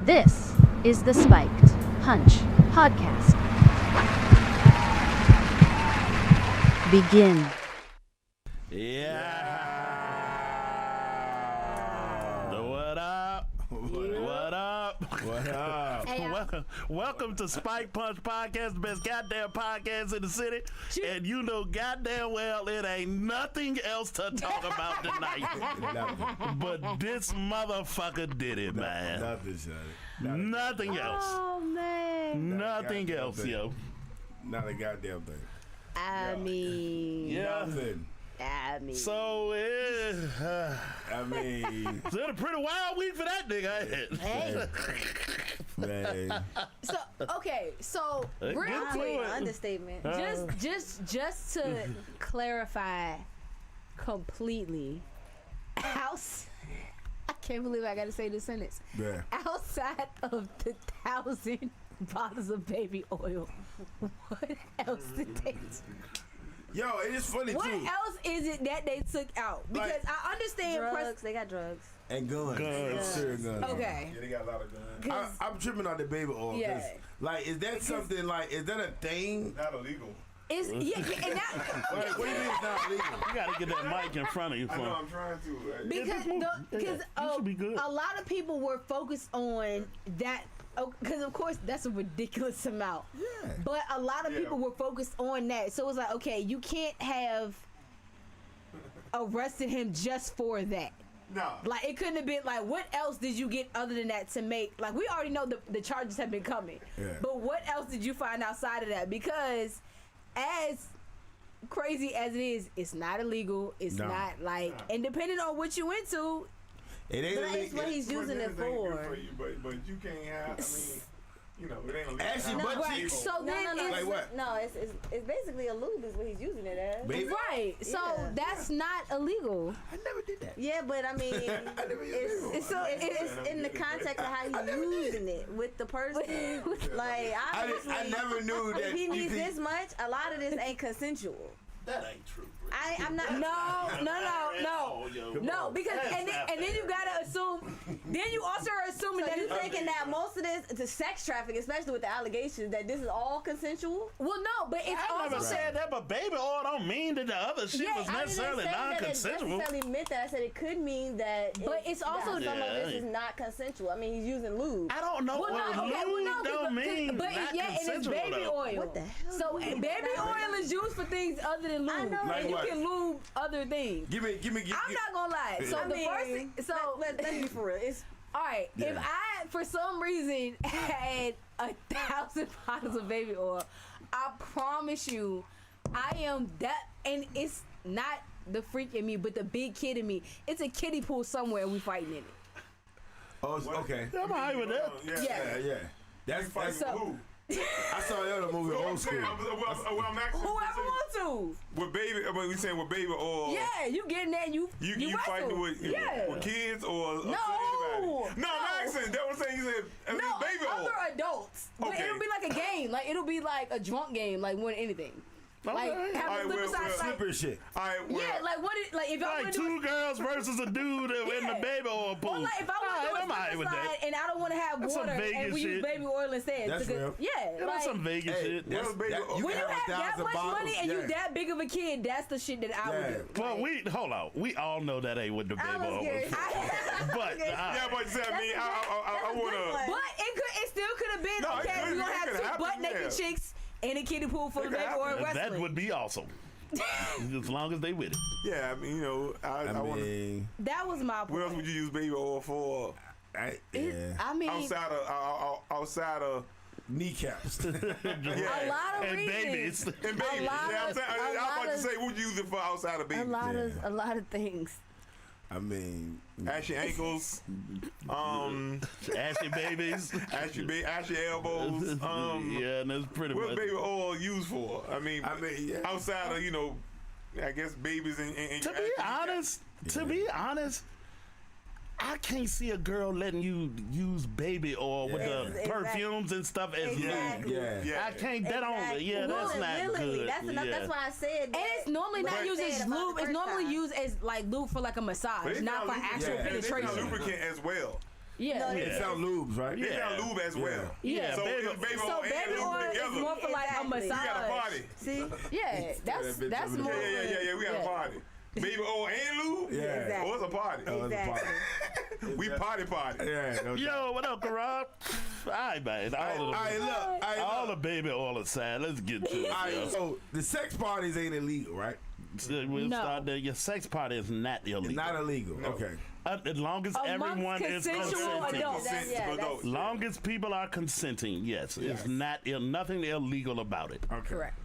This is the Spiked Hunch Podcast. Begin. Yeah. What up? What up? What up? Hey, Welcome to Spike Punch Podcast, the best goddamn podcast in the city. And you know goddamn well it ain't nothing else to talk about tonight. But this motherfucker did it, man. Nothing else. Oh man. Nothing else, yo. Not a goddamn thing. I mean. Nothing. So I mean, it's been a pretty wild week for that nigga. Hey. man. So Get real to quick, it. Understatement. just to clarify completely, house. I can't believe I got to say this sentence. Yeah. Outside of the 1,000 bottles of baby oil, what else did they? Yo, it is funny What too. else is it that they took out? Because Like, I understand. Drugs. They got drugs. And guns. Guns. Sure, guns. Okay. Yeah, they got a lot of guns. I'm tripping on the baby oil. 'Cause, Yeah. like, is that something like? Is that a thing? Not illegal. It's and that Like, what do you mean it's not legal? You gotta get that mic in front of you. I know, Fun. I'm trying to. because You should be good. a lot of people were focused on that. Because of course that's a ridiculous amount. Yeah. But a lot of Yeah. people were focused on that. So it was like, okay, you can't have arrested him just for that. No. Like it couldn't have been like, what else did you get other than that to make? Like we already know the charges have been coming. Yeah. But what else did you find outside of that? Because as crazy as it is, it's not illegal. It's No. not like, and depending on what you into, It ain't But it's what illegal. he's using it Everything good for. you, but you can't have. I mean, you know, it ain't illegal. Actually, to have but people. you- so No, then no, no. it's Like what? No, it's basically a lube is what he's using it as. Baby? right. So Yeah. that's not illegal. I never did that. Yeah, but I mean, I never used baby oil. it's in the context of how you using it with the person. Like obviously, I never knew that if he you needs could- this much, a lot of this ain't consensual. That ain't true. I'm not. No, because and then you gotta assume. Then you also are assuming So that you it's thinking that most of this, the sex trafficking, especially with the allegations, that this is all consensual? well, no, but it's I never also said that, but baby oil don't mean that the other shit Yeah, was I necessarily I didn't say that it non-consensual. necessarily meant that. I said it could mean that. But it's also- that some of this Yeah. is not consensual. I mean, he's using lube. I don't know well, what no, okay, well, lube no, don't mean but not yeah, and it's consensual baby though. oil. What the hell? So baby oil is used for things other than lube, I know. Like and you what? can lube other things. Give me. I'm not gonna lie. So I the mean, first thing, so let's be for real. It's all right. Yeah. If I, for some reason, had 1,000 bottles of baby oil, I promise you, I am that, and it's not the freak in me, but the big kid in me. It's a kiddie pool somewhere, and we fighting in it. Oh, it's- okay. I'm alright with that. Yeah. Yeah. That's Fighting So- with who? I saw the other movie, I'm Old saying, School. I'm actually Whoever wants to. with baby. I mean, we saying with baby or Yeah, you get in there and you you fighting wrestle. with yeah. kids or No. anybody? No, No. I'm asking. That's what I'm saying. You said I mean, No, baby other or adults. But Okay. it'll be like a game. Like it'll be like a drunk game, like more than anything. Like Okay. have Alright, a flip well, side fight. Slippery shit. all right. Well, Yeah, like what? Like if I Like want to do two girls versus a dude in the Yeah. baby oil pool. or like if I want to do I'm a alright slip with slide that. and I don't want to have That's some water Vegas and we use shit. baby oil instead. That's because- real. Yeah, Yeah, that's some Vegas Hey, shit. that's, Well, baby, that, you when can you have have that 1,000 much bottles. money and yeah. you that big of a kid, that's the shit that I would Yeah. do. Well, hold on. We all know that ain't what the baby I was oil scared. was. But yeah, but see, I mean, I want to. But it still could have been No, it okay. could- We're gonna it have could two happen, butt naked yeah. chicks in a kiddie pool full It of could baby oil happen. wrestling. that would be awesome. As long as they with it. Yeah, I mean, you know, I I want to. mean, That was my What else point. would you use baby oil for? yeah. I mean, Outside of Kneecaps. a lot of And reasons. babies. and baby. A lot Yeah, I'm of- saying. a I was lot about to of- say, what would you use it for outside of baby? A lot of things. I mean, Ashy ankles, Ashy babies. ashy elbows. Yeah, and that's pretty What much. baby oil used for? I mean, yeah. outside of I guess babies and To be honest, I can't see a girl letting you use baby oil with the Exactly. perfumes and stuff as Exactly. lube. Yeah. I can't. That Exactly. don't. Yeah, that's Willingly, not willingly. good. That's enough. Yeah. That's why I said. And it's normally what not I used said as about the lube. It's first normally time. used as like lube for like a massage, not for actual Yeah. It's penetration. lubricant as well. Yeah. No, They sell lubes, right? They got lube as well. Yeah. So baby- it's baby So oil and baby lube oil is together. more for like a Exactly. massage. We got a party. See? Yeah, that's bitch more. over there. Yeah. We got a party. Baby oil and lube? Yeah. Exactly. Oh, it's a party. Exactly. We party. Yeah. No doubt. Yo, what up, Karan? All right, man. All right, look. All the baby oil aside, let's get to it. All yo. right, so the sex parties ain't illegal, right? We'll No. start there. Your sex party is not illegal. It's not illegal. Okay. As long as Amongst everyone is consensual consenting. adults. That's- Long as people are consenting, yes. It's not nothing illegal about it. Okay. Correct.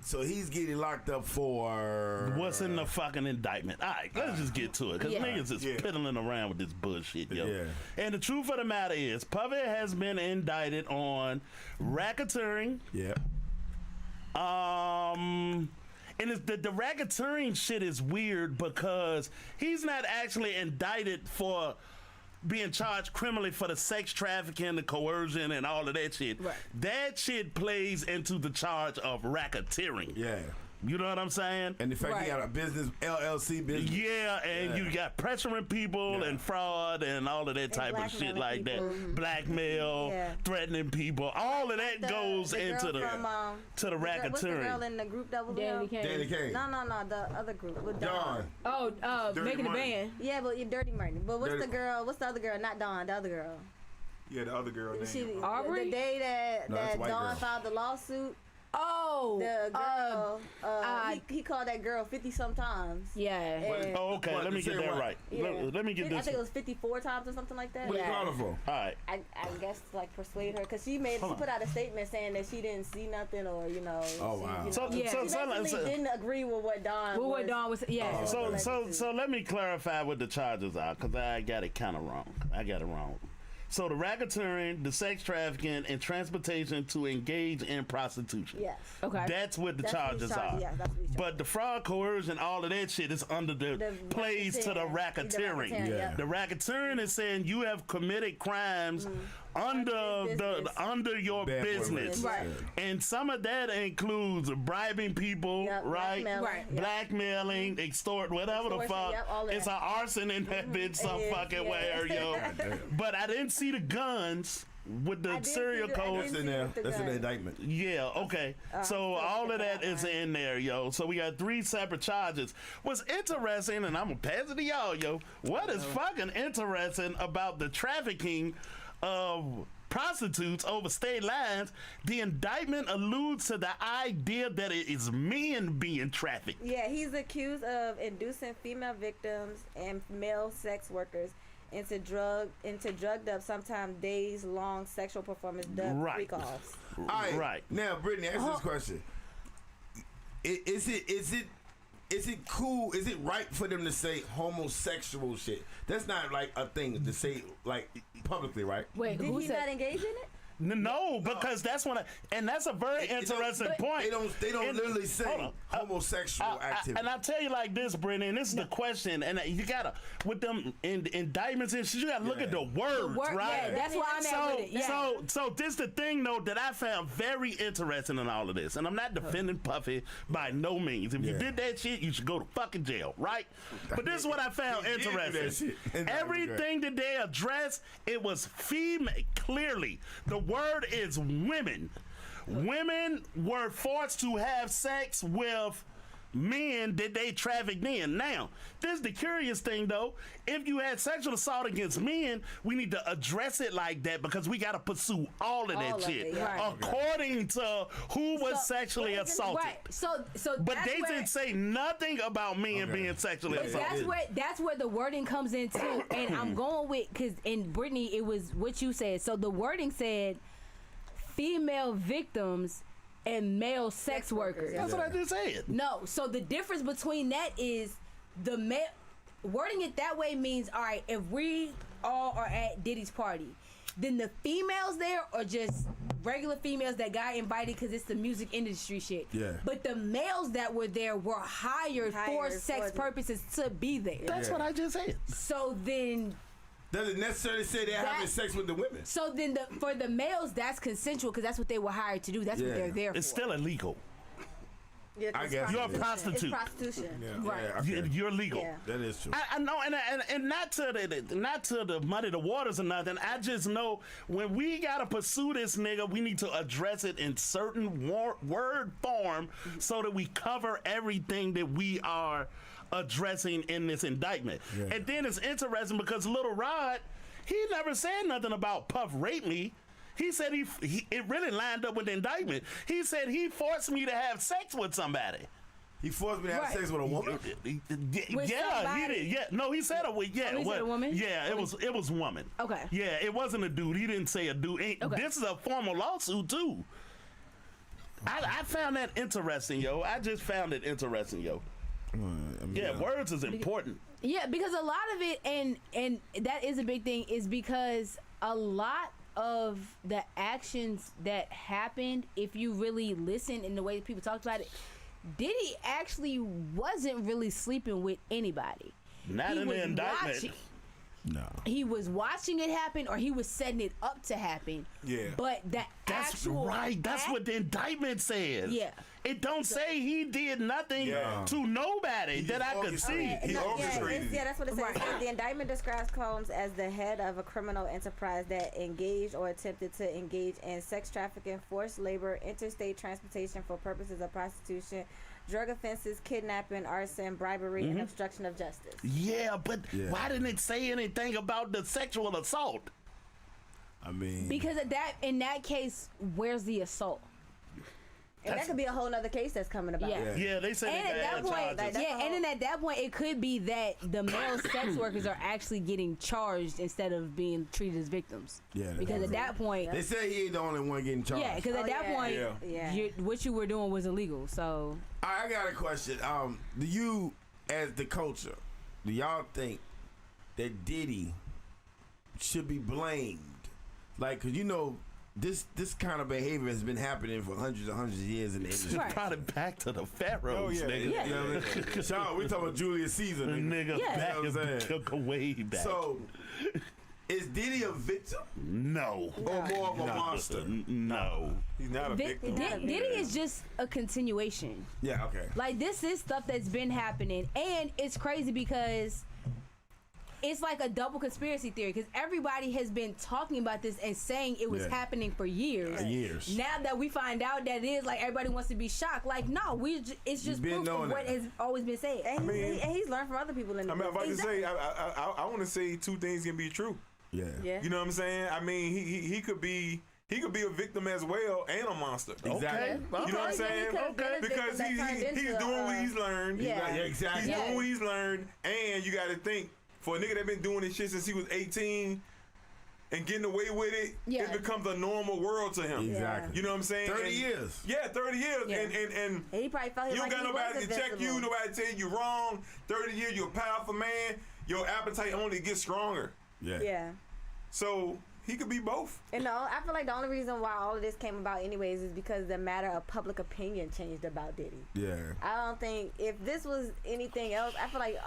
So he's getting locked up for What's in the fucking indictment? All right, let's just get to it, because Yeah. niggas is Yeah. piddling around with this bullshit, yo. Yeah. And the truth of the matter is, Puffy has been indicted on racketeering, Yeah. and it's, the racketeering shit is weird because he's not actually indicted for being charged criminally for the sex trafficking, the coercion, and all of that shit. Right. That shit plays into the charge of racketeering. Yeah. You know what I'm saying? And the fact Right. he got a business, LLC business. Yeah, and Yeah. you got pressuring people Yeah. and fraud and all of that type of shit blackmailing like people. that. Blackmail, Yeah. threatening people, all of that goes the into girl from, to the What's the girl racketeering. in the group that was Danny with him? Kane. Danny Kane. No, the other group with Dawn. John. Oh, Dirty making the money. band. Yeah, but you're Dirty Money. But what's Dirty- the girl? What's the other girl? Not Dawn, the other girl. Yeah, the other girl She, name. Aubrey? The day that, No, that's white Dawn girl. filed the lawsuit, Oh, the girl, he called that girl 50 sometimes. yeah. And Oh, okay, What, let me say get that what? right. Yeah. Let me get I this. think it was 54 times or something like that. What Yeah. you calling for? All right. I guess to, like, persuade her because she Hold on. put out a statement saying that she didn't see nothing or Oh, wow. she, So, Yeah. so, she so, basically so, didn't agree with what Dawn Well, was. what Dawn was, yeah. so let me clarify what the charges are, because I got it kind of wrong. I got it wrong. So the racketeering, the sex trafficking, and transportation to engage in prostitution. Yes. Okay. That's what the That's what he's charges charged- are. yeah, that's what he's charged. But the fraud, coercion, all of that shit is under the plays to the racketeering. racketeering, Yeah. The racketeering is saying you have committed crimes under Under the business. under your Bad business. Right. And some of that includes bribing people, Yep, right? blackmailing, Right. yep. Blackmailing, extort, whatever the Extortion, fuck. yep, all of It's that. an arson in that bitch some It is, fucking yeah. way, yo. But I didn't see the guns with the I did serial see the- I codes. That's didn't in see there. what the That's in the gun- indictment. Yeah, okay. So so all of check that it out, is man. in there, yo. So we got 3 separate charges. What's interesting, and I'm gonna pass it to y'all, yo. What is fucking interesting about the trafficking of prostitutes over state lines? The indictment alludes to the idea that it is men being trafficked. Yeah, he's accused of inducing female victims and male sex workers into drugged up, sometimes days long sexual performance dubbed Right. freak offs. All right. Right. Now, Brittany, ask this question. Is it cool? Is it right for them to say homosexual shit? That's not like a thing to say like publicly, right? Wait, Did who he said? not engage in it? No, because that's when and that's a very interesting point. They don't And- literally say hold on. homosexual activity. And I'll tell you like this, Brittany, and this is the question, and you gotta, with them indictments and shit, you gotta look at the words, word, right? yeah, that's why I'm at with it. Yeah. So this the thing though that I found very interesting in all of this, and I'm not defending Puffy by no means. If you Yeah. did that shit, you should go to fucking jail, right? But this is what I found He did do that interesting. shit. And that was Everything that they addressed, it was female. Clearly, the word is women. Women were forced to have sex with men that they trafficked in. Now, this is the curious thing though. If you had sexual assault against men, we need to address it like that because we got to pursue all of that All of shit it, yeah. according to who was So, sexually what is it- assaulted. Right. So But that's they where, didn't say nothing about men Okay. being sexually But assaulted. that's where the wording comes in too. And I'm going with, because in Brittany it was what you said. So the wording said female victims and male sex workers. That's what I just said. No, so the difference between that is the male wording it that way means, all right, if we all are at Diddy's party, then the females there are just regular females that got invited because it's the music industry shit. Yeah. But the males that were there were hired for Hired sex for the- purposes to be there. That's Yeah. what I just said. So then Doesn't necessarily say they're having sex with the women. for the males that's consensual because that's what they were hired to do. That's Yeah. what they're there It's for. still illegal. Yeah, 'cause I guess You're a it is. prostitute. It's prostitution. Yeah. Right. Yeah, okay. You're legal. Yeah. That is true. I know, and not to the muddy the waters or nothing. I just know when we gotta pursue this nigga, we need to address it in certain word form so that we cover everything that we are addressing in this indictment. Yeah. And then it's interesting because Little Rod, he never said nothing about Puff raped me. He said it really lined up with the indictment. He said he forced me to have sex with somebody. He forced me to have Right. sex with a woman. With Yeah, somebody? he did. Yeah, no, he said he said a woman? Yeah, it was a woman. Okay. Yeah, it wasn't a dude. He didn't say a dude. Okay. This is a formal lawsuit too. I found that interesting, yo. I just found it interesting, yo. Yeah, words is important. Yeah, because a lot of it, and that is a big thing, is because a lot of the actions that happened, if you really listen in the way that people talked about it, Diddy actually wasn't really sleeping with anybody. Not He in the was indictment. watching. No. He was watching it happen, or he was setting it up to happen. Yeah. But the That's actual right. That's what the indictment says. Yeah. It don't say he did nothing Yeah. to nobody that I could see. He orchestrated it. That's what it says. The indictment describes Combs as the head of a criminal enterprise that engaged or attempted to engage in sex trafficking, forced labor, interstate transportation for purposes of prostitution, drug offenses, kidnapping, arson, bribery, and obstruction of justice. Yeah, but why didn't it say anything about the sexual assault? I mean, because of that, in that case, where's the assault? And that could be a whole nother case that's coming about. Yeah. Yeah, they said And they at that had point, charges. yeah, and then at that point, it could be that the male sex workers are actually getting charged instead of being treated as victims. Yeah, Because at that point, they say he ain't the only one getting charged. yeah, because at that point, Yeah. what you were doing was illegal. So All right, I got a question. Do you, as the culture, do y'all think that Diddy should be blamed? Like, cause you know, this kind of behavior has been happening for hundreds of years in the industry. Right. Probably back to the pharaohs, Oh, yeah. nigga. Yeah. You know what I mean? Sean, we talking about Julius Caesar, The nigga. nigga Yeah. back You know what I'm is saying? took way back. So, is Diddy a victim no. or more of a monster? No. He's not a victim. Diddy is just a continuation. Yeah, okay. Like, this is stuff that's been happening, and it's crazy because it's like a double conspiracy theory, because everybody has been talking about this and saying it was Yeah. happening for years. Years. Now that we find out that it is, like, everybody wants to be shocked. Like, no, it's just been proof of knowing what that. has always been said. And he's learned from other people in the I mean, if I can business. say, I want to say two things can be true. Yeah. Yeah. You know what I'm saying? I mean, he could be a victim as well and a monster. Exactly. Okay. You know what I'm saying? He could've been a Because victim that turned he's into, doing what he's learned. yeah. Yeah, exactly. He's Yeah. doing what he's learned, and you got to think, for a nigga that been doing this shit since he was 18 and getting away with it, Yeah. it becomes a normal world to him. Exactly. You know what I'm saying? 30 And- years. Yeah, 30 years. Yeah. And And he probably felt you don't like got he nobody was to check you, invincible. nobody tell you wrong. 30 years, you're a powerful man. Your appetite only gets stronger. Yeah. So he could be both. And no, I feel like the only reason why all of this came about anyways is because the matter of public opinion changed about Diddy. Yeah. I don't think if this was anything else, I feel like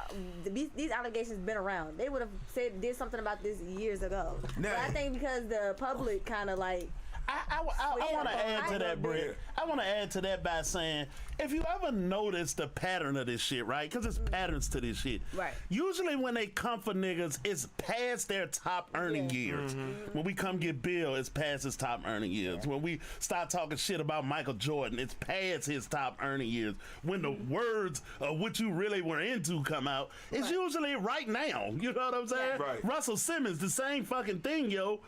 these allegations been around. They would have did something about this years ago. Nah. But I think because the public kind of like I want to add to that, Brett. I want to add to that by saying, if you ever notice the pattern of this shit, right? Because it's patterns to this shit. Right. Usually when they come for niggas, it's past their top earning years. When we come get Bill, it's past his top earning years. When we start talking shit about Michael Jordan, it's past his top earning years. When the words of what you really were into come out, it's usually right now. You know what I'm saying? Right. Russell Simmons, the same fucking thing, yo.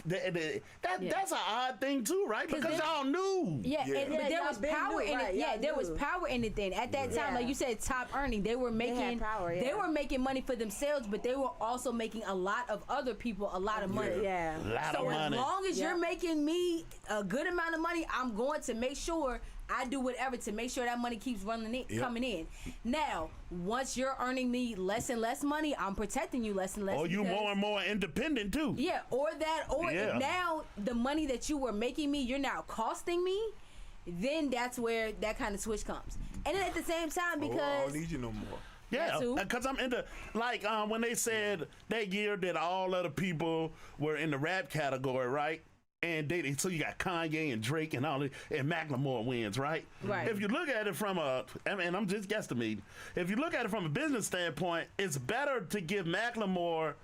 That's an odd thing too, right? Because y'all knew. Yeah, Yeah. but there y'all was been power knew, in right, it. Yeah, y'all there was knew. power in it then. At that time, Yeah. like you said, top earning. They were making power, they yeah. were making money for themselves, but they were also making a lot of other people a lot of money. yeah. Lot So of as money. long as Yeah. you're making me a good amount of money, I'm going to make sure I do whatever to make sure that money keeps coming in. Now, once you're earning me less and less money, I'm protecting you less and less. Or you because- more and more independent too. Yeah, or Yeah. now the money that you were making me, you're now costing me. Then that's where that kind of switch comes. And then at the same time, I because don't need you no more. Yeah, That too. because I'm into, like, when they said that year that all other people were in the rap category, right? and so you got Kanye and Drake and all that, and Macklemore wins, right? Right. If you look at it from and I'm just guesstimating, if you look at it from a business standpoint, it's better to give Macklemore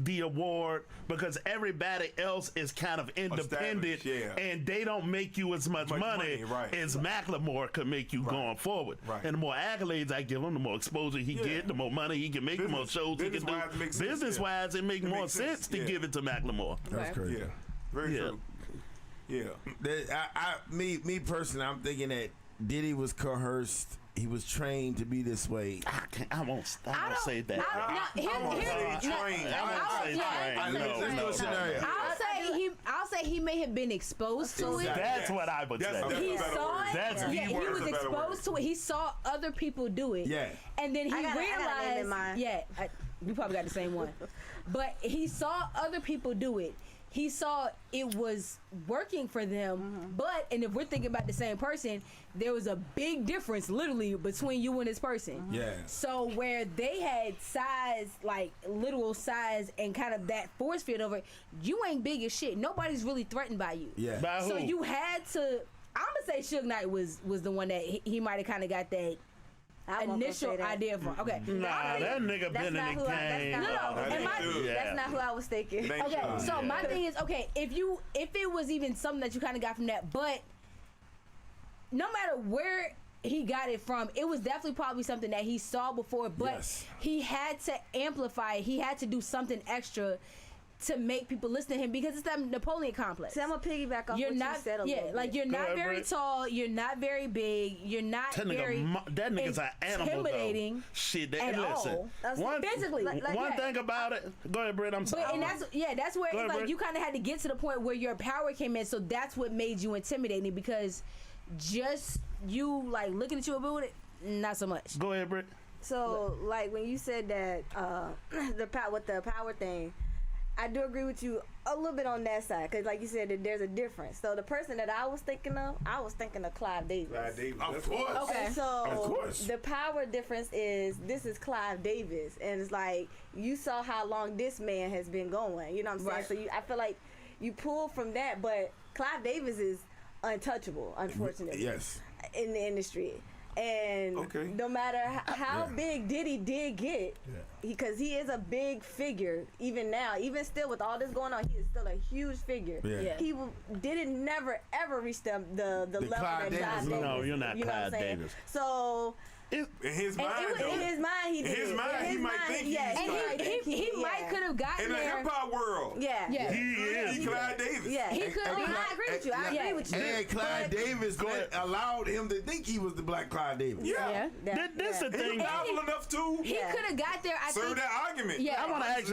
the award because everybody else is kind of independent, and they don't make you as much money as Macklemore could make you going forward. Right. And the more accolades I give him, the more exposure he get, the more money he can make, the more shows he can do. Business-wise, it makes more sense to give it to Macklemore. That's crazy. Yeah, very true. Yeah. Me personally, I'm thinking that Diddy was coerced. He was trained to be this way. I won't say that. I'll say he may have been exposed to it. That's what I would say. He saw it. He was exposed to it. He saw other people do it. Yeah. And then he realized. We probably got the same one. But he saw other people do it. He saw it was working for them, and if we're thinking about the same person, there was a big difference literally between you and this person. Yeah. So where they had size, like literal size and kind of that force field over, you ain't big as shit. Nobody's really threatened by you. Yeah. By so who? you had to, I'm gonna say Suge Knight was the one that he might have kind of got that initial idea from. Okay. Nah, that nigga been in the game. That's not who I was thinking. Okay, so my thing is, if it was even something that you kind of got from that, but no matter where he got it from, it was definitely probably something that he saw before, but he had to amplify it. He had to do something extra to make people listen to him because it's that Napoleon complex. So I'm gonna piggyback off what you said a little bit. Like you're not very tall, you're not very big, you're not very that nigga's an animal intimidating. Though. Shit, Listen. Physically, one thing about it. Go ahead, Britt. I'm sorry. And that's where it's like you kind of had to get to the point where your power came in. So that's what made you intimidating because just you like looking at you about it, not so much. Go ahead, Britt. So like when you said that the power thing. I do agree with you a little bit on that side because, like you said, that there's a difference. So the person that I was thinking of Clive Davis. Of course. Okay. So of course. The power difference is this is Clive Davis, and it's like you saw how long this man has been going. You know what I'm saying? Right. So I feel like you pull from that, but Clive Davis is untouchable, unfortunately. Yes. In the industry. And no matter how big Diddy did get, because he is a big figure, even now, even still with all this going on, he is still a huge figure. Yeah. He didn't never ever reach the level that Clive Davis. No, you're not Clive Davis. So. In his mind, he did. In his mind, he might think he might could have gotten in the there. hip hop world. He is. He Clive Davis. Yeah, he could. I agree with you. I agree with you. And Clive Davis allowed him to think he was the Black Clive Davis. This the thing. He was powerful enough to. He could have got there. I serve think that argument. Yeah. I want to ask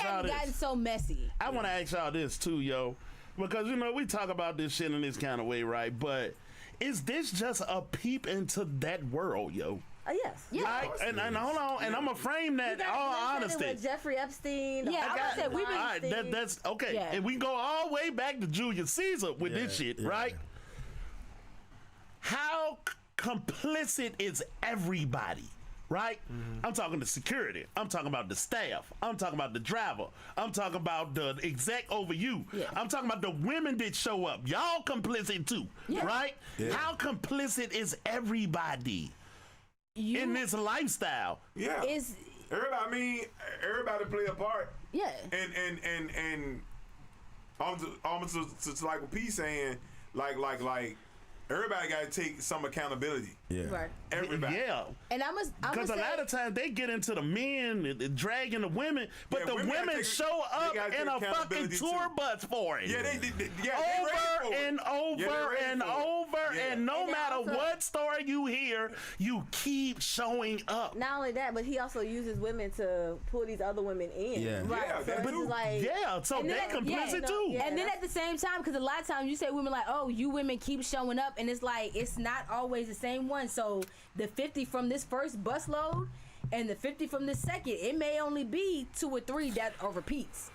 y'all this. Gotten so messy. I want to ask y'all this too, yo, because we talk about this shit in this kind of way, right? But is this just a peep into that world, yo? Yes. Right? And hold on, and I'm gonna frame that all honesty. With Jeffrey Epstein. I said we've been. All right, that's okay. Yeah. And we go all the way back to Julius Caesar with this shit, right? How complicit is everybody? Right? I'm talking the security. I'm talking about the staff. I'm talking about the driver. I'm talking about the exec over you. Yeah. I'm talking about the women that show up. Y'all complicit too, right? Yeah. How complicit is everybody in this lifestyle? Yeah. Everybody play a part. Yeah. And almost to like what P's saying, like everybody got to take some accountability. Yeah. Right. Everybody. Yeah. And because a lot of times they get into the men and dragging the women, but the women show up in a fucking tour bus for it. Yeah, over and over and over, and no matter what story you hear, you keep showing up. Not only that, but he also uses women to pull these other women in. Yeah. Right. Yeah, so that it's too. like, So they're complicit too. Yeah, and then at the same time, because a lot of times you say women like, oh, you women keep showing up, and it's like it's not always the same one. So the 50 from this first bus load and the 50 from this second, it may only be 2 or 3 that are repeats.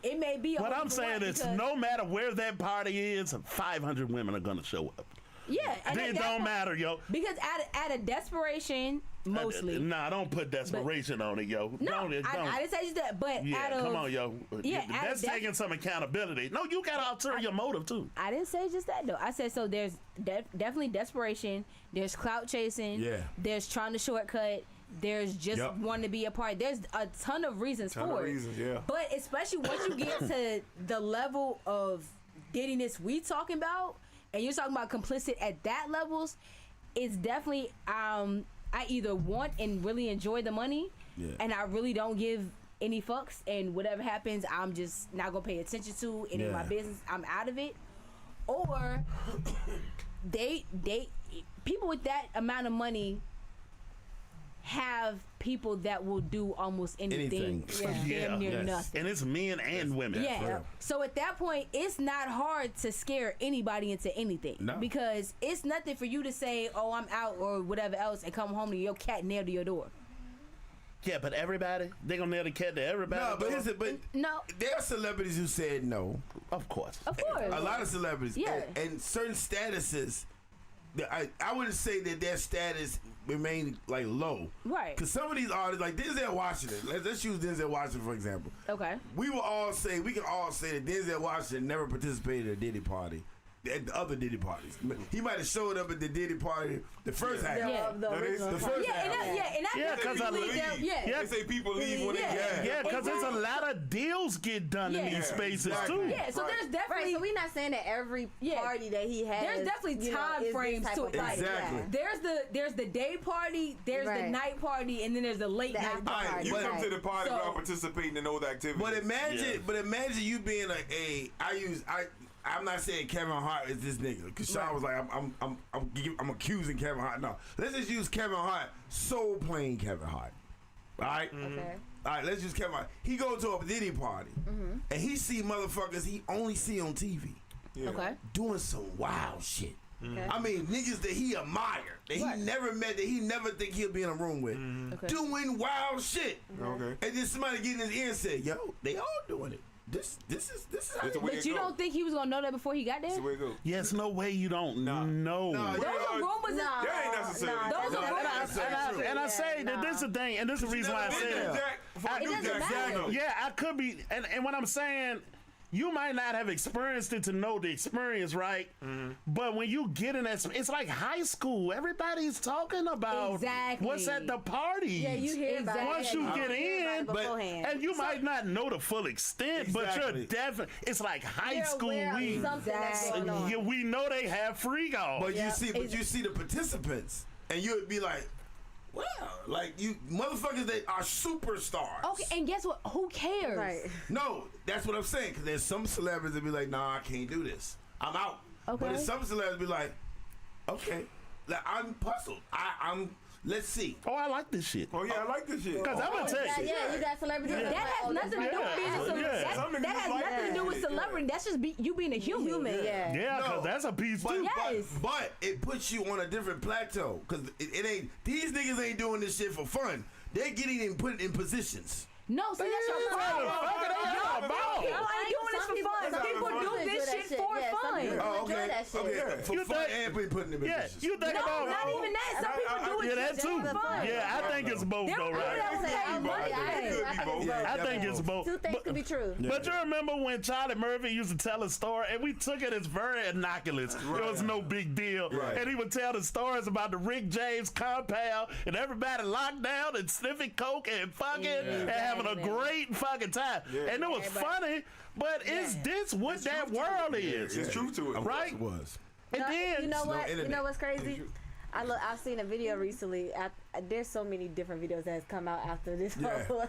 It may be. What I'm saying is, no matter where that party is, 500 women are gonna show up. Yeah, and Then at it that don't point- matter, yo. Because out of desperation, mostly. Nah, don't put desperation on it, yo. No, don't. I didn't say just that, but Yeah, out of come on, yo. Yeah, out of That's taking some accountability. No, you got to ulterior motive too. I didn't say just that though. I said so. There's definitely desperation. There's clout chasing. Yeah. There's trying to shortcut. There's just Yep. wanting to be a part. There's a ton of reasons for it. Yeah. But especially once you get to the level of Diddiness we talking about, and you're talking about complicit at that levels, it's definitely I either want and really enjoy the money, and I really don't give any fucks, and whatever happens, I'm just not gonna pay attention to it in my business. I'm out of it. Or they people with that amount of money have people that will do almost anything for damn near nothing. And it's men and women. Yeah. So at that point, it's not hard to scare anybody into anything. No. Because it's nothing for you to say, oh, I'm out or whatever else, and come home to your cat nailed to your door. Yeah, but everybody, they gonna nail the cat to everybody. No, but No. there are celebrities who said no. Of course. Of course. A lot of celebrities. Yeah. And certain statuses, I wouldn't say that their status remained like low. Right. Because some of these artists, like Denzel Washington, let's use Denzel Washington for example. Okay. We can all say that Denzel Washington never participated in a Diddy party. At the other Diddy parties, he might have showed up at the Diddy party the first half. The original The part. first half. And that Yeah, 'cause I People leave. leave. Yeah. They say people leave when Yeah. they Yeah, because there's a lot of deals get done in Yeah. these spaces Exactly. too. Yeah, so Right. there's definitely Right, so we're not saying that every party that he has. There's definitely time frames to it. Party. Exactly. Yeah. There's the day party, there's the Right. night party, and then there's the late The night after party. party. You But- come to the party So- without participating in those activities. But imagine you being I'm not saying Kevin Hart is this nigga because Sean was like I'm accusing Kevin Hart. No, let's just use Kevin Hart, soul playing Kevin Hart. All right. Okay. All right, let's use Kevin Hart. He go to a Diddy party and he see motherfuckers he only see on TV Yeah. Okay. doing some wild shit. Okay. I mean, niggas that he admire, that he never met, that he never think he'll be in a room with, Okay. doing wild shit. Okay. And then somebody get in his ear and say, "Yo, they all doing it. This is how That's the way But it you go. don't think he was gonna know that before he got there? That's the way it goes. Yes, no way you don't know. No, Those are rumors. No, That ain't necessary. no, Those that's are not rumors. necessary. And I say that this is the thing, and this is the reason why I say that. It doesn't matter. Yeah, I could be, and what I'm saying, you might not have experienced it to know the experience, right? But when you get in that, it's like high school. Everybody's talking about Exactly. what's at the party. Yeah, you hear about it. Once Yeah, you get hear about in, it beforehand. and you might not know the full extent, but Exactly. you're definitely. It's like high You're school aware of weed. something that's going on. Yeah, we know they have freak off. But you see the participants, and you would be like, "Wow, like you motherfuckers that are superstars." Okay, and guess what? Who cares? Right. No, that's what I'm saying. Because there's some celebrities that be like, "Nah, I can't do this. I'm out." Okay. But there's some celebrities be like, "Okay, like, I'm puzzled. I'm. Let's see." Oh, I like this shit. Oh yeah, I like this shit. Because I'm gonna tell you. Yeah, you got celebrities. That has nothing to do with being a celebrity. Yeah. Some That niggas has like nothing to do with that. celebrity. That's just you being a human. Yeah. Yeah, No. because that's a piece too. Yes. But it puts you on a different plateau because it ain't. These niggas ain't doing this shit for fun. They're getting and put in positions. No, see, that's your problem. People ain't doing this for fun. People do this shit for fun. Oh, Enjoy okay. that shit. Okay, for You fun think- and being put in the Yeah, positions. you think No, about not even that. Some people do Yeah, it that just too. for fun. Yeah, I think it's both There though, are people right? that will pay money. It could be both. Yeah. I think it's both. Two things could be true. But you remember when Charlie Murphy used to tell a story, and we took it as very innocuous. It was no big deal. Right. And he would tell the stories about the Rick James compound and everybody locked down and sniffing coke and fucking and having a great fucking time. And it was funny, but is this what that world is? It's truth to it. Right? It was. And No, then you know what? You internet. know what's crazy? I've seen a video recently. There's so many different videos that has come out after this. Yeah. whole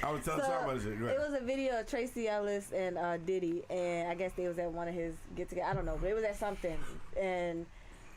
I was telling Sean about this shit. Go ahead. It was a video of Tracy Ellis and Diddy, and I guess they was at one of his get together. I don't know, but it was at something, and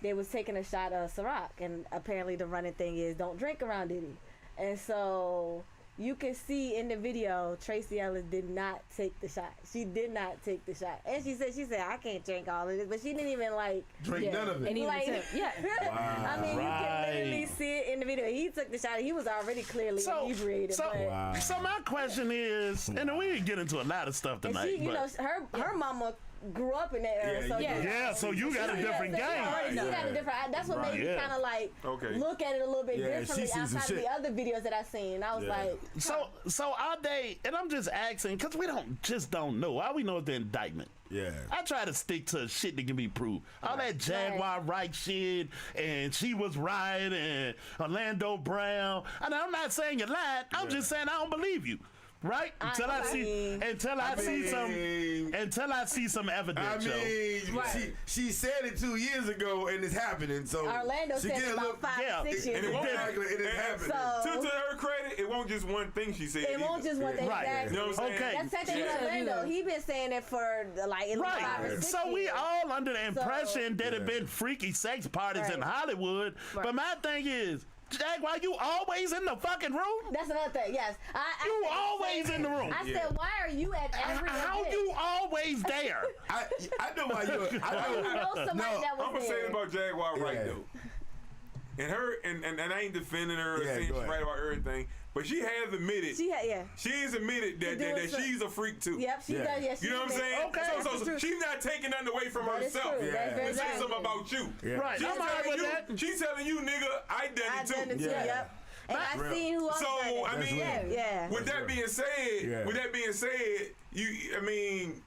they was taking a shot of Ciroc, and apparently the running thing is don't drink around Diddy, and so. You can see in the video, Tracy Ellis did not take the shot. She did not take the shot. And she said, I can't drink all of this. But she didn't even Drink none of it. And he Like- was yeah. I mean, you can literally Right. see it in the video. He took the shot. He was already clearly inebriated. but So my question is, and we didn't get into a lot of stuff and tonight, she, you know, but her mama grew up in that era. So so you got a different game. She got a different. That's what made me kind of like look at it a little bit differently outside of the other videos that I seen. I was like, so are they? And I'm just asking because we don't know. All we know is the indictment. Yeah. I try to stick to shit that can be proved. All that Jaguar right shit and she was right and Orlando Brown. And I'm not saying you lied. I'm just saying I don't believe you. Right? Until I see some evidence. She said it 2 years ago and it's happening. So Orlando said it about 5, 6 years ago. It is happening. To her credit, it won't just one thing she said. It won't just one thing. Right. Exactly. You know what I'm saying? Okay. That's the thing with Orlando. He been saying it for like at least 5 or 6 So we years. all under the impression that it been freaky sex parties in Hollywood. But my thing is, Jaguar, you always in the fucking room? That's another thing, yes. You always in the room. I said, why are you at every How event? you always there? I know why you're. You know somebody that was I'm gonna say there. about Jaguar right though. And her and I ain't defending her or saying she's right about everything, but she has admitted she's admitted that she's a freak too. Yep, she does. Yeah, you know what I'm saying? Okay. So she's not taking nothing away from herself. She's saying something about you. Right. She's I'm all right with that. She's telling you, nigga, I done it too. Yep. And I seen who else So done it. I mean, with that being said, I mean.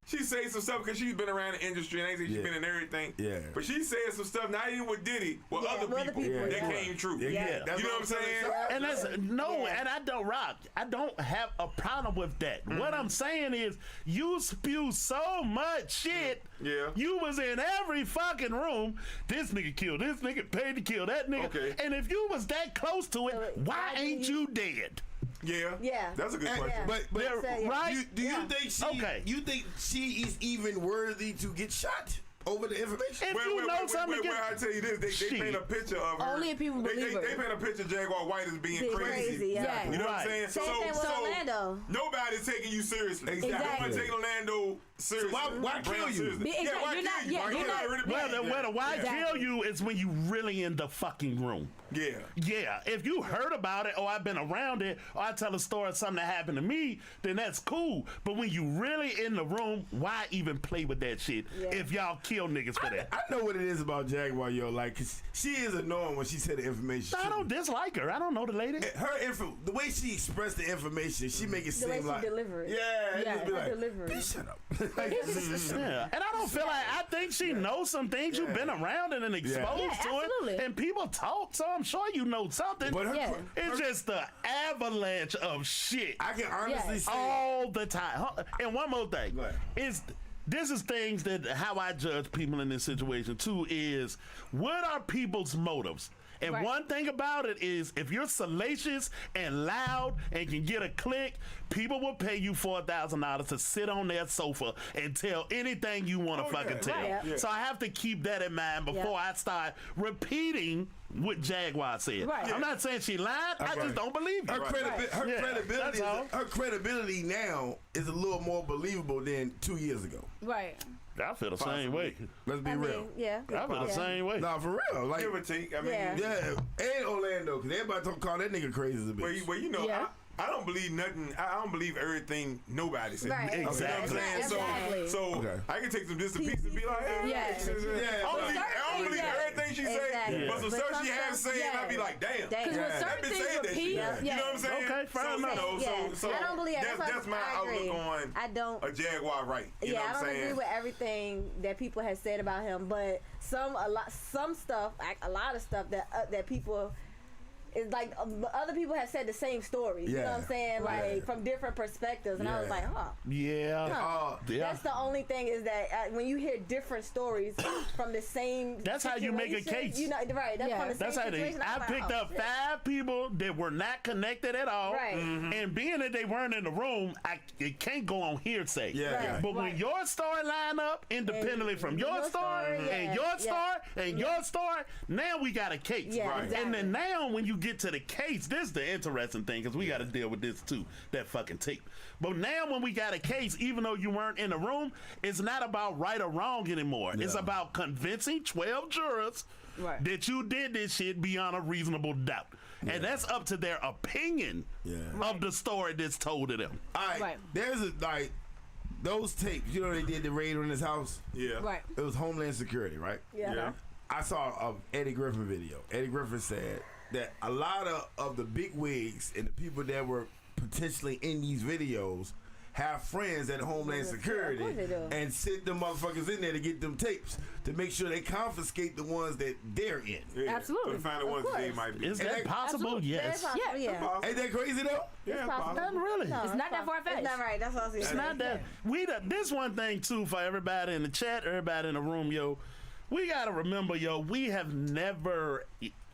She says some stuff because she's been around the industry and I think she's been in everything. Yeah. But she said some stuff not even with Diddy, with other people that came true. Yeah. You know what I'm saying? And that's and I don't rock. I don't have a problem with that. What I'm saying is you spew so much shit. Yeah. You was in every fucking room. This nigga killed this nigga, paid to kill that nigga. Okay. And if you was that close to it, why ain't you dead? Yeah. That's a good question. But right? Do you think she is even worthy to get shot over the information? If you know something, I tell you this, they paint a picture of her. Only if people believe her. They paint a picture of Jaguar White as being crazy. Yeah. You know what I'm saying? Same thing with Orlando. Nobody's taking you seriously. Exactly. No one's taking Orlando seriously. Why kill you? Why kill you is when you really in the fucking room. Yeah. If you heard about it or I've been around it or I tell a story of something that happened to me, then that's cool. But when you really in the room, why even play with that shit if y'all kill niggas for that? I know what it is about Jaguar, yo. Like, 'cause she is annoying when she said the information. I don't dislike her. I don't know the lady. The way she expressed the information, she make it seem like. The way she delivered it. Yeah, just be like, delivery. bitch, shut up. Yeah, and I don't feel like I think she knows some things. You've been around it and exposed to it, and people talk. So I'm sure you know something. But it's just the avalanche of shit. I can honestly say all the time. And one more thing this is things that how I judge people in this situation too is what are people's motives? And one thing about it is if you're salacious and loud and can get a click, people will pay you $4,000 to sit on their sofa and tell anything you want to fucking tell. Right. So I have to keep that in mind before I start repeating what Jaguar said. I'm not saying she lied. I just don't believe her. Her credibility now is a little more believable than 2 years ago. Right. I feel the same way. Let's be real. Yeah. I feel the same way. Nah, for real. Like, give or take. I mean, and Orlando, because everybody call that nigga crazy as a bitch. Well, you know, I don't believe nothing. I don't believe everything nobody says. Right. Exactly. You know what I'm saying? So I can take some distant pieces and be like, Yeah. I don't believe everything she says, but some stuff she has said, I'll be like, damn. Because with certain things repeat, You know what I'm saying? Okay, fair enough. So I don't believe that's my outlook on a Jaguar right. You know what I'm I don't saying? agree with everything that people have said about him, but some stuff, like a lot of stuff that people. It's like other people have said the same stories. You know what I'm saying? Like from different perspectives, and I was like, That's the only thing is that when you hear different stories from the same. That's how you make a case. You know, right? That's from the same situation. I picked up 5 people that were not connected at all, and being that they weren't in the room, it can't go on hearsay. But when your story line up independently from your story and your story and your story, now we got a case. And then now when you get to the case, this is the interesting thing because we got to deal with this too, that fucking tape. But now when we got a case, even though you weren't in the room, it's not about right or wrong anymore. It's about convincing 12 jurors that you did this shit beyond a reasonable doubt. And that's up to their opinion of the story that's told to them. All right. There's those tapes, you know, they did the raid on his house. Yeah. Right. It was Homeland Security, right? Yeah. I saw a Eddie Griffin video. Eddie Griffin said that a lot of the big wigs and the people that were potentially in these videos have friends at Homeland Security and send them motherfuckers in there to get them tapes to make sure they confiscate the ones that they're in. Yeah. Absolutely. So to find the ones that they might be. Is that possible? Absolutely. Yes. Yeah. Ain't that crazy though? Yeah, possible. Not really. No, It's not that far-fetched. It's not right. That's what I was saying. It's not that. This one thing too for everybody in the chat, everybody in the room, yo. We gotta remember, yo. We have never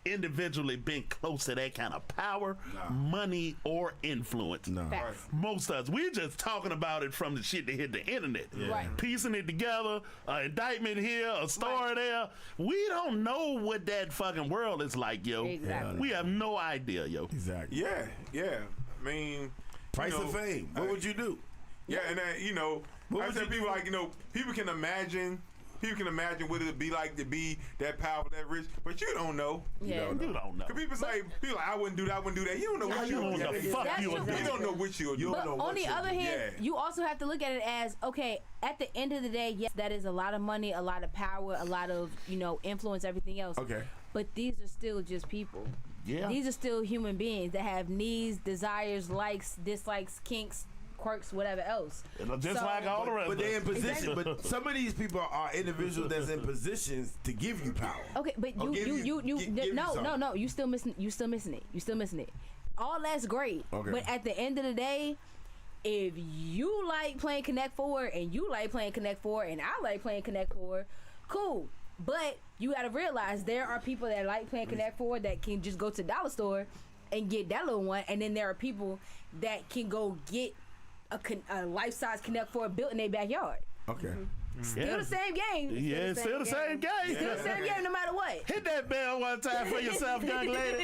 individually been close to that kind of power, money, or influence. No. Facts. Most of us, we just talking about it from the shit that hit the internet. Right. Piecing it together, an indictment here, a story there. We don't know what that fucking world is like, yo. Exactly. We have no idea, yo. Exactly. Yeah. I mean, Price you know, of fame. What would you do? Yeah, and you know, I said people like, you know, people can imagine what it'd be like to be that powerful, that rich, but you don't know. Yeah. You don't know. Cause people say, I wouldn't do that, I wouldn't do that. You don't know what You you don't would know do. the fuck That's you would true. do. You don't know what you'll do. But on the other hand, Yeah. you also have to look at it as, okay, at the end of the day, yes, that is a lot of money, a lot of power, a lot of, influence, everything else. Okay. But these are still just people. Yeah. These are still human beings that have needs, desires, likes, dislikes, kinks, quirks, whatever else. Just So- like all the rest But of they're us. in position. But some of these people are individuals that's in positions to give you power. Okay, but Or give you something. no, you still missing it. All that's great. Okay. But at the end of the day, if you like playing Connect 4 and you like playing Connect 4 and I like playing Connect 4, cool. But you gotta realize there are people that like playing Connect 4 that can just go to the dollar store and get that little one, and then there are people that can go get a life-size Connect 4 built in their backyard. Okay. Still the same game. Yeah, it's still the same game. Still the same game no matter what. Hit that bell one time for yourself, young lady.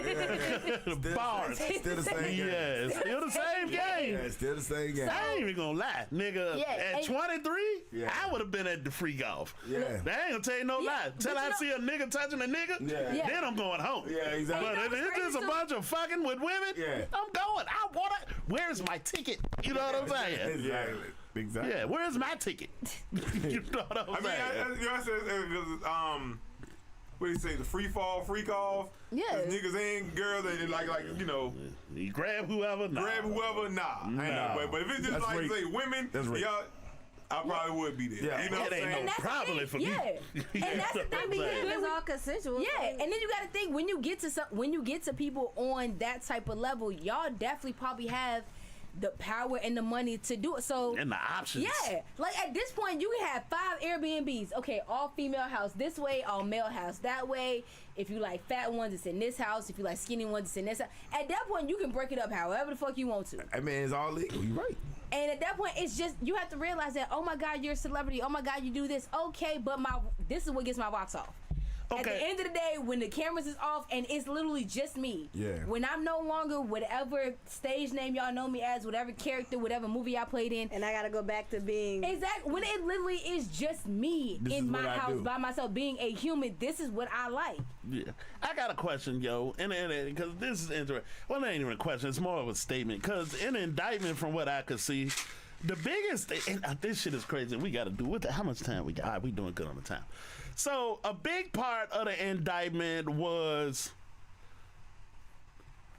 Bars. Still the same game. Yeah, it's still the same game. Yeah, it's still the same game. I ain't even gonna lie, nigga. Yeah, at and- 23, Yeah. I would have been at the free golf. Yeah. I ain't gonna tell you no lie. Till but I you see a nigga touching a nigga, Yeah. then I'm going home. Yeah, exactly. But And if you know it's what's just a crazy, bunch of fucking with women, Yeah. I'm going. I wanna. Where's my ticket? You know what I'm saying? Exactly. Exactly. Yeah, where's my ticket? You know what I'm I mean, saying? I said, what do you say? The free fall, freak off. Yeah. Niggas and girls, they like You grab whoever. Nah. grab whoever. Nah. I ain't know. But if it's just That's like rape. say women, That's rape. y'all, I probably would be there. Yeah. You know what It I'm ain't saying? no that's the problem thing. for me. Yeah. And that's the thing because It's all consensual. yeah, and then you got to think when you get to people on that type of level, y'all definitely probably have the power and the money to do it. So And the options. yeah, like at this point, you can have 5 Airbnbs. Okay, all female house this way, all male house that way. If you like fat ones, it's in this house. If you like skinny ones, it's in this house. At that point, you can break it up however the fuck you want to. I mean, it's all legal. You're right. And at that point, it's just you have to realize that, oh my God, you're a celebrity. Oh my God, you do this. Okay, but this is what gets my rocks off. At the Okay. end of the day, when the cameras is off and it's literally just me, Yeah. when I'm no longer whatever stage name y'all know me as, whatever character, whatever movie I played in, And I gotta go back to being. exactly, when it literally is just me This is in what my I house do. by myself, being a human, this is what I like. Yeah. I got a question, yo, and because this is interesting. Well, it ain't even a question; it's more of a statement. Because in an indictment, from what I could see, the biggest and this shit is crazy. We got to do with how much time we got? All right, we doing good on the time. So a big part of the indictment was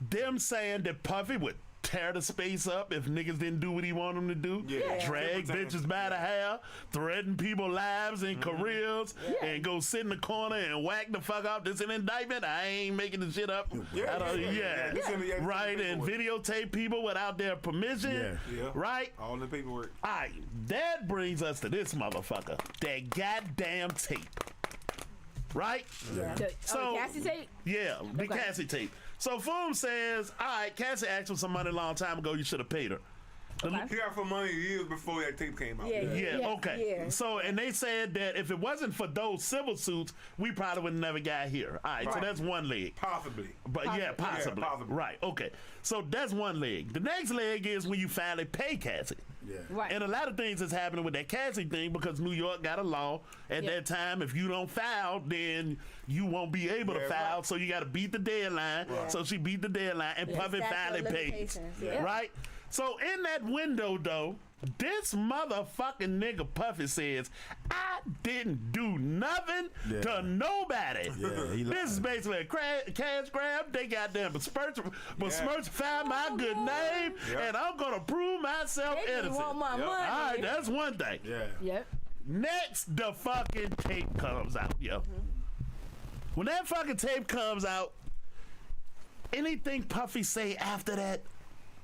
them saying that Puffy would tear the space up if niggas didn't do what he wanted them to do. Yeah. Drag bitches by the hair, threaten people's lives and careers, and go sit in the corner and whack the fuck up. This an indictment. I ain't making the shit up. Yeah, I don't- this in the- Right, and videotape people without their permission. Yeah. Right? All the paperwork. All right, that brings us to this motherfucker. That goddamn tape. Right? So- Cassie tape? Yeah, the Okay. Cassie tape. So Foom says, all right, Cassie asked for some money a long time ago. You should have paid her. He got for money years before that tape came out. Yeah, okay. Yeah. So, and they said that if it wasn't for those civil suits, we probably would have never got here. All right, so Right. that's one leg. Possibly. But yeah, possibly. Yeah, possibly. Right, okay. So that's one leg. The next leg is when you finally pay Cassie. Yeah. Right. And a lot of things is happening with that Cassie thing because New York got a law at Yeah. that time. If you don't file, then you won't be able to Yeah, file. right. So you got to beat the deadline. So she beat the deadline, and Yeah. Puffy Statute of finally paid. limitations, yeah. Right. So in that window, though, this motherfucking nigga Puffy says, I didn't do nothing to nobody. This is basically a cash grab. They got them besmirch found my good name, and I'm going to prove myself innocent. Want my money. All right, that's one thing. Yep. Next, the fucking tape comes out, yo. When that fucking tape comes out, anything Puffy say after that,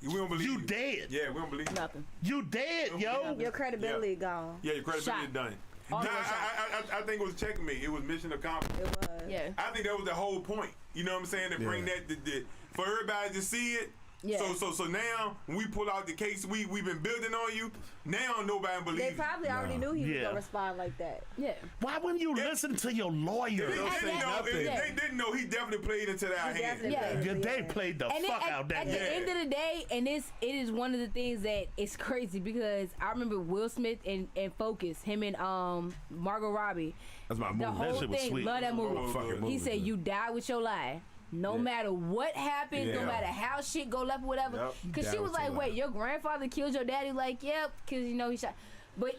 we don't believe you dead. Yeah, we don't believe nothing. You dead, yo. Your credibility gone. Yeah, your credibility done. I think it was checkmate. It was mission accomplished. It was. Yeah. I think that was the whole point. You know what I'm saying? To bring that for everybody to see it. Yeah. So now when we pull out the case we've been building on you, now nobody believes. They probably already knew he was gonna respond like that. Yeah. Why wouldn't you listen to your lawyer? They didn't know he definitely played into that hand. They played the fuck out that At the end of the day, and it is one of the things that is crazy because I remember Will Smith and Focus, him and Margot Robbie. That's my movie. The whole thing, love that movie. He said, "You die with your lie." No matter what happens, no matter how shit go left or whatever. Because she was like, wait, your grandfather killed your daddy? Like, yep, because, you know, he shot. But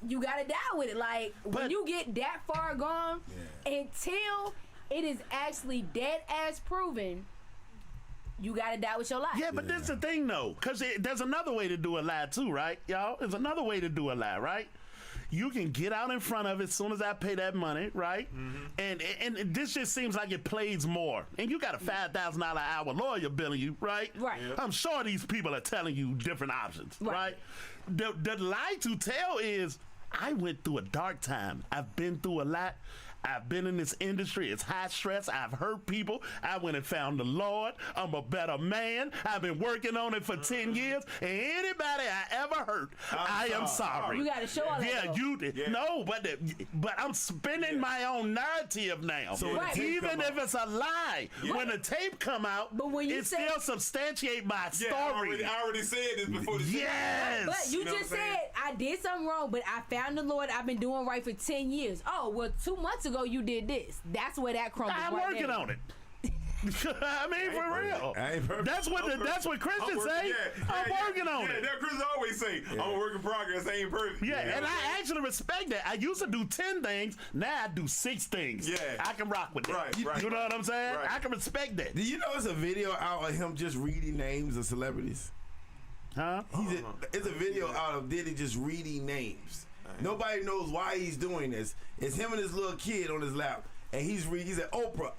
you got to die with it. Like, when you get that far gone, until it is actually dead ass proven, you got to die with your life. Yeah, but this is the thing, though. Because there's another way to do a lie, too, right, y'all? There's another way to do a lie, right? You can get out in front of it as soon as I pay that money, right? And this just seems like it plays more. And you got a $5,000 an hour lawyer billing you, right? Right. Yeah. I'm sure these people are telling you different options, right? The lie to tell is, I went through a dark time. I've been through a lot. I've been in this industry. It's high stress. I've hurt people. I went and found the Lord. I'm a better man. I've been working on it for 10 years. And anybody I ever hurt, I am sorry. You got to show all that. Yeah, you did. Yeah. No, but I'm spinning my own narrative now. So even if it's a lie, when the tape come out, it still substantiate my story. I already said this before the Yes. But you just said, I did something wrong, but I found the Lord. I've been doing right for 10 years. Oh, well, 2 months ago you did this. That's where that crumbles. I'm working on it. I mean, for real. I ain't perfect. That's what Christians say. I'm working on it. That Christians always say, I'm a work in progress. I ain't perfect. Yeah, and I actually respect that. I used to do 10 things. Now I do 6 things. Yeah. I can rock with that. Right. You know what I'm saying? Right. I can respect that. Do you know it's a video out of him just reading names of celebrities? Huh? It's a video out of Diddy just reading names. Nobody knows why he's doing this. It's him and his little kid on his lap. And he said, Oprah.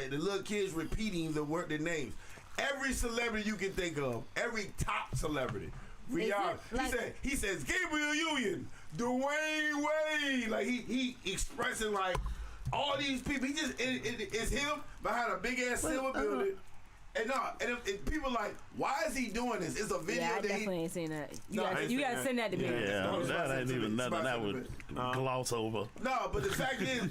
And the little kid's repeating the names. Every celebrity you can think of, every top celebrity. Rihanna. He says Gabriel Union, Dwayne Wade. Like he expressing like all these people. He just it's him behind a big ass silver building. And and people like, why is he doing this? It's a video. Yeah, I definitely ain't seen that. You gotta send that to me. Yeah, that ain't even nothing I would gloss over. No, but the fact is,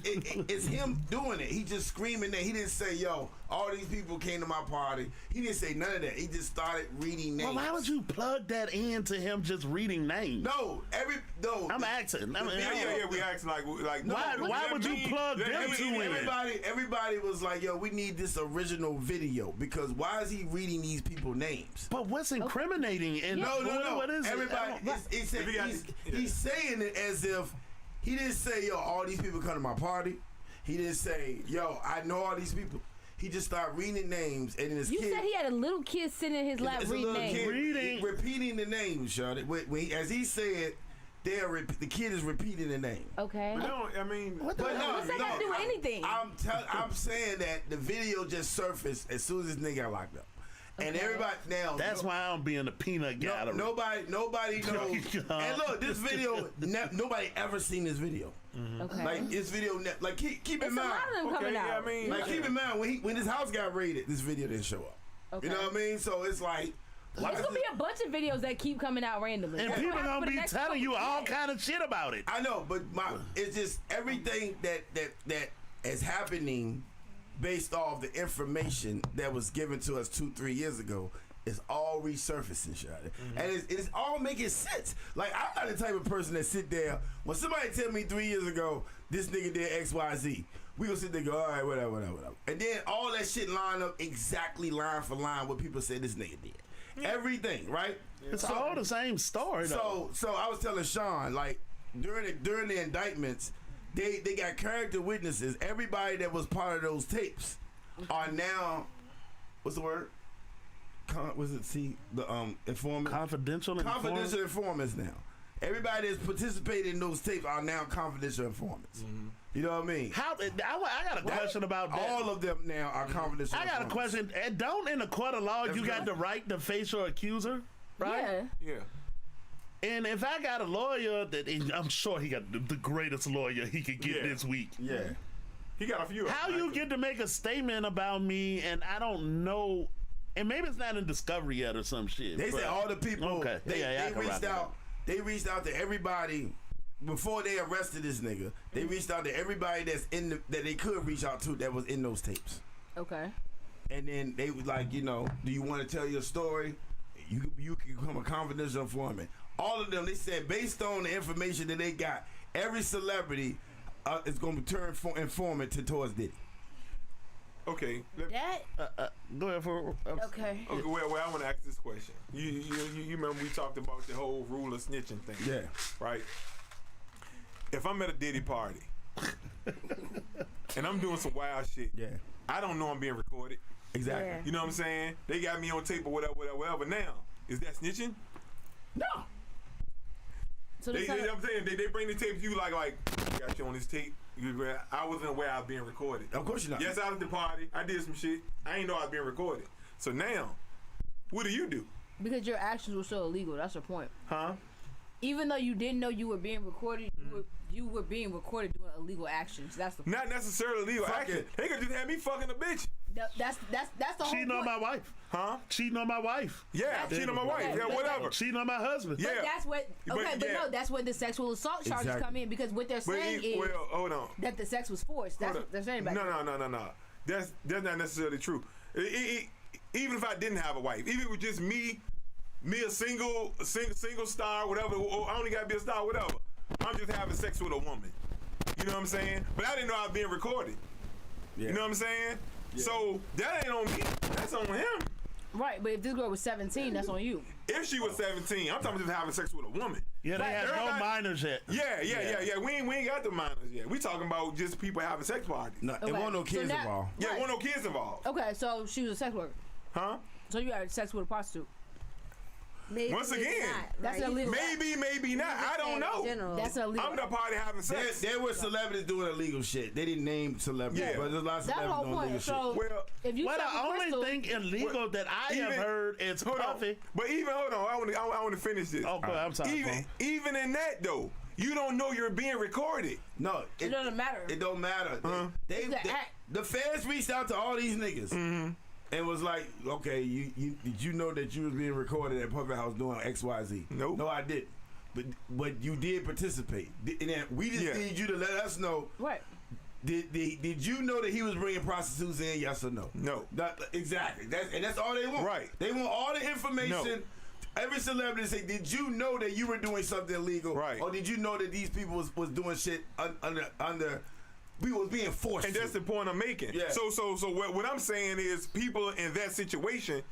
it's him doing it. He just screaming that. He didn't say, yo, all these people came to my party. He didn't say none of that. He just started reading names. Well, why would you plug that into him just reading names? I'm asking. We asking like why would you plug them two in? Everybody was like, yo, we need this original video because why is he reading these people's names? But what's incriminating in No. What is everybody, he's saying it as if he didn't say, yo, all these people come to my party. He didn't say, yo, I know all these people. He just started reading names, and his kid. You said he had a little kid sitting in his lap reading names. Repeating the names, Shawty. As he said, the kid is repeating the name. Okay. But no, I mean, what's that got to do with anything? I'm saying that the video just surfaced as soon as this nigga got locked up. Okay. And everybody now. That's why I don't be in the peanut gallery. Nobody knows. And look, this video, nobody ever seen this video. Okay. Like this video, like keep in mind. A lot of them coming out. Keep in mind when his house got raided, this video didn't show up. Okay. You know what I mean? So it's like. There's gonna be a bunch of videos that keep coming out randomly. And people are gonna be telling you all kind of shit about it. I know, but it's just everything that is happening based off the information that was given to us 2-3 years ago is all resurfacing, Shawty. And it's all making sense. Like, I'm not the type of person that sit there, when somebody tell me 3 years ago, this nigga did X, Y, Z, we gonna sit there and go, all right, whatever. And then all that shit line up exactly line for line what people say this nigga did. everything, right? It's all the same story, though. So I was telling Sean, like during the indictments, they got character witnesses. Everybody that was part of those tapes are now, what's the word? Informant? Confidential informants now. Everybody that's participated in those tapes are now confidential informants. Mm-hmm. You know what I mean? I got a question about that. All of them now are confidential informants. I got a question. And don't in the court of law you got the right to face your accuser, right? Yeah. And if I got a lawyer I'm sure he got the greatest lawyer he could get this week. Yeah. He got a few. How you get to make a statement about me and I don't know, and maybe it's not in discovery yet or some shit. They said all the people. Okay. They reached out. They reached out to everybody before they arrested this nigga. They reached out to everybody that they could reach out to that was in those tapes. Okay. And then they was like, do you want to tell your story? You can become a confidential informant. All of them, they said, based on the information that they got, every celebrity is going to turn informant towards Diddy. Okay. Go ahead for. Okay. Well, I want to ask this question. You remember we talked about the whole rule of snitching thing? Yeah. Right. If I'm at a Diddy party and I'm doing some wild shit, I don't know I'm being recorded. Exactly. Yeah. You know what I'm saying? They got me on tape or whatever. Now, is that snitching? No. So I'm saying they bring the tape to you like I got you on this tape. I wasn't aware I was being recorded. Of course you're not. Yes, I was at the party. I did some shit. I ain't know I was being recorded. So now, what do you do? Because your actions were so illegal. That's the point. Huh? Even though you didn't know you were being recorded, you were being recorded doing illegal actions. That's the point. Not necessarily illegal action. They could just have me fucking a bitch. That's the whole Cheating point. on my wife. Huh? Cheating on my wife. Yeah, cheating on my wife. Okay, Yeah, whatever. Cheating on my husband. Yeah. But that's what. Okay, but no, that's where the sexual assault charges come in because what they're saying is hold on. that the sex was forced. That's what they're saying about it. No. That's not necessarily true. Even if I didn't have a wife, even if it was just me a single star, whatever. Or I only got to be a star, whatever. I'm just having sex with a woman. You know what I'm saying? But I didn't know I was being recorded. Yeah. You know what I'm saying? Yeah. So that ain't on me. That's on him. Right, but if this girl was 17, that's on you. If she was 17, I'm talking just having sex with a woman. Yeah, they have no minors yet. Yeah. We ain't got the minors yet. We talking about just people having sex parties. No, it wasn't no kids involved. Yeah, it wasn't no kids involved. Okay, so she was a sex worker. Huh? So you had sex with a prostitute. Maybe, Once again, that's illegal. Maybe not. I don't know. That's illegal. I'm the party having sex. There were celebrities doing illegal shit. They didn't name celebrities, but there's a lot of celebrities doing illegal shit. Well, if you the only thing illegal that I have heard is Puffy. But even hold on, I want to finish this. Oh, I'm sorry. Even in that though, you don't know you're being recorded. No, it doesn't matter. It don't matter. The feds reached out to all these niggas. And was like, okay, did you know that you was being recorded at Puffy House doing XYZ? Nope. No, I didn't. But you did participate. And then we just need you to let us know. Right. Did you know that he was bringing prostitutes in? Yes or no? No. Exactly. That's all they want. Right. They want all the information. No. Every celebrity say, did you know that you were doing something illegal? Right. Or did you know that these people was doing shit under we was being forced. And that's the point I'm making. Yeah. So what I'm saying is people in that situation,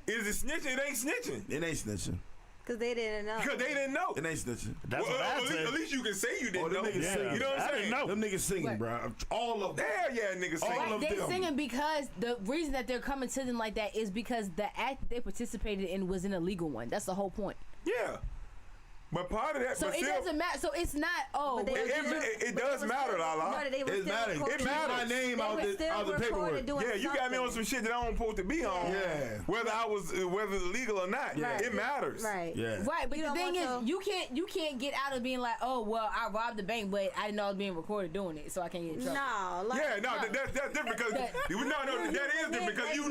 is it snitching? It ain't snitching. It ain't snitching. Because they didn't know. Because they didn't know. It ain't snitching. That's what I said. At least you can say you didn't know. Singing. You know what I'm saying? Know. Them niggas singing, bro. All of them. Niggas singing. All of They them. singing because the reason that they're coming to them like that is because the act they participated in was an illegal one. That's the whole point. Yeah. But part of that, so it doesn't matter. So it's not. It does matter, Lala. It matters. It matters. My name out the paperwork. Yeah, you got me on some shit that I don't supposed to be on. Yeah. Whether it's legal or not. Yeah. It matters. Right. Yeah. Right, but the thing is, you can't get out of being like, oh well, I robbed the bank, but I didn't know I was being recorded doing it, so I can't get in trouble. That's different because that is different because you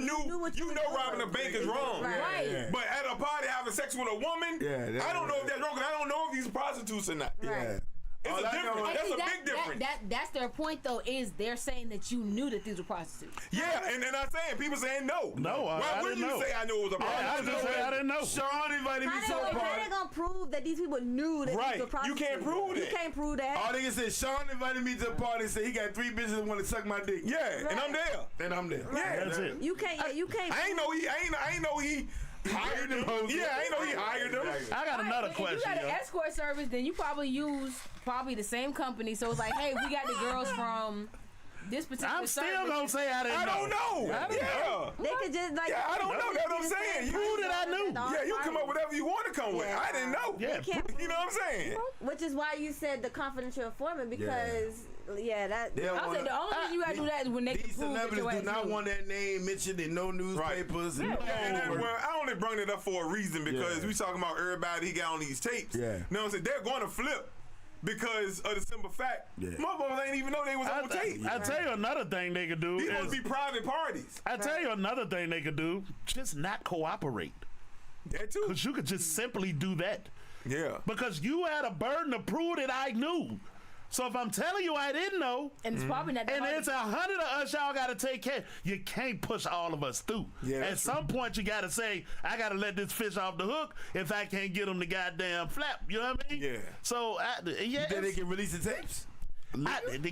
know robbing a bank is wrong. Right. But at a party having sex with a woman, I don't know if that's wrong. I don't know if these prostitutes or not. Yeah. It's a difference. That's a big difference. That's their point, though, is they're saying that you knew that these were prostitutes. Yeah, and I'm saying, people saying no. No, Why wouldn't you say I knew it was a prostitute? I didn't know. Sean invited me to a party. How they gonna prove that these people knew that these were prostitutes? You can't prove it. You can't prove that. All they can say, Sean invited me to a party and said he got 3 bitches that want to suck my dick. Yeah, and I'm there. And I'm there. Yeah, that's it. You can't. I ain't know he Hired them hoes. Yeah, I ain't know he hired them. I got another question. If you got an yo. escort service, then you probably use the same company. So it's like, hey, we got the girls from this particular I'm still service. gonna say I didn't know. I don't know. Yeah. They could just like. Yeah, I don't know. That's what I'm saying. Who did I knew? Yeah, you come up with whatever you want to come with. I didn't know. Yeah. You know what I'm saying? Which is why you said the confidential informant because that. They don't I wanna- said the only reason you gotta do that is when they can These prove that celebrities your do ass not knew. want that name mentioned in no newspapers. And well, I only brought it up for a reason because we talking about everybody he got on these tapes. Yeah. You know what I'm saying? They're going to flip because of the simple fact, motherfuckers ain't even know they was on tape. I tell you another thing they could do These is must be private parties. I tell you another thing they could do, just not cooperate. That too. Because you could just simply do that. Yeah. Because you had a burden to prove that I knew. So if I'm telling you I didn't know, And it's probably not that and hard it's 100 of us y'all got to take care, you can't push all of us through. Yeah, At that's some point you got to say, I got to let this fish off the hook if I can't get them the goddamn flap. You know what I mean? Yeah. So, You think they can release the tapes?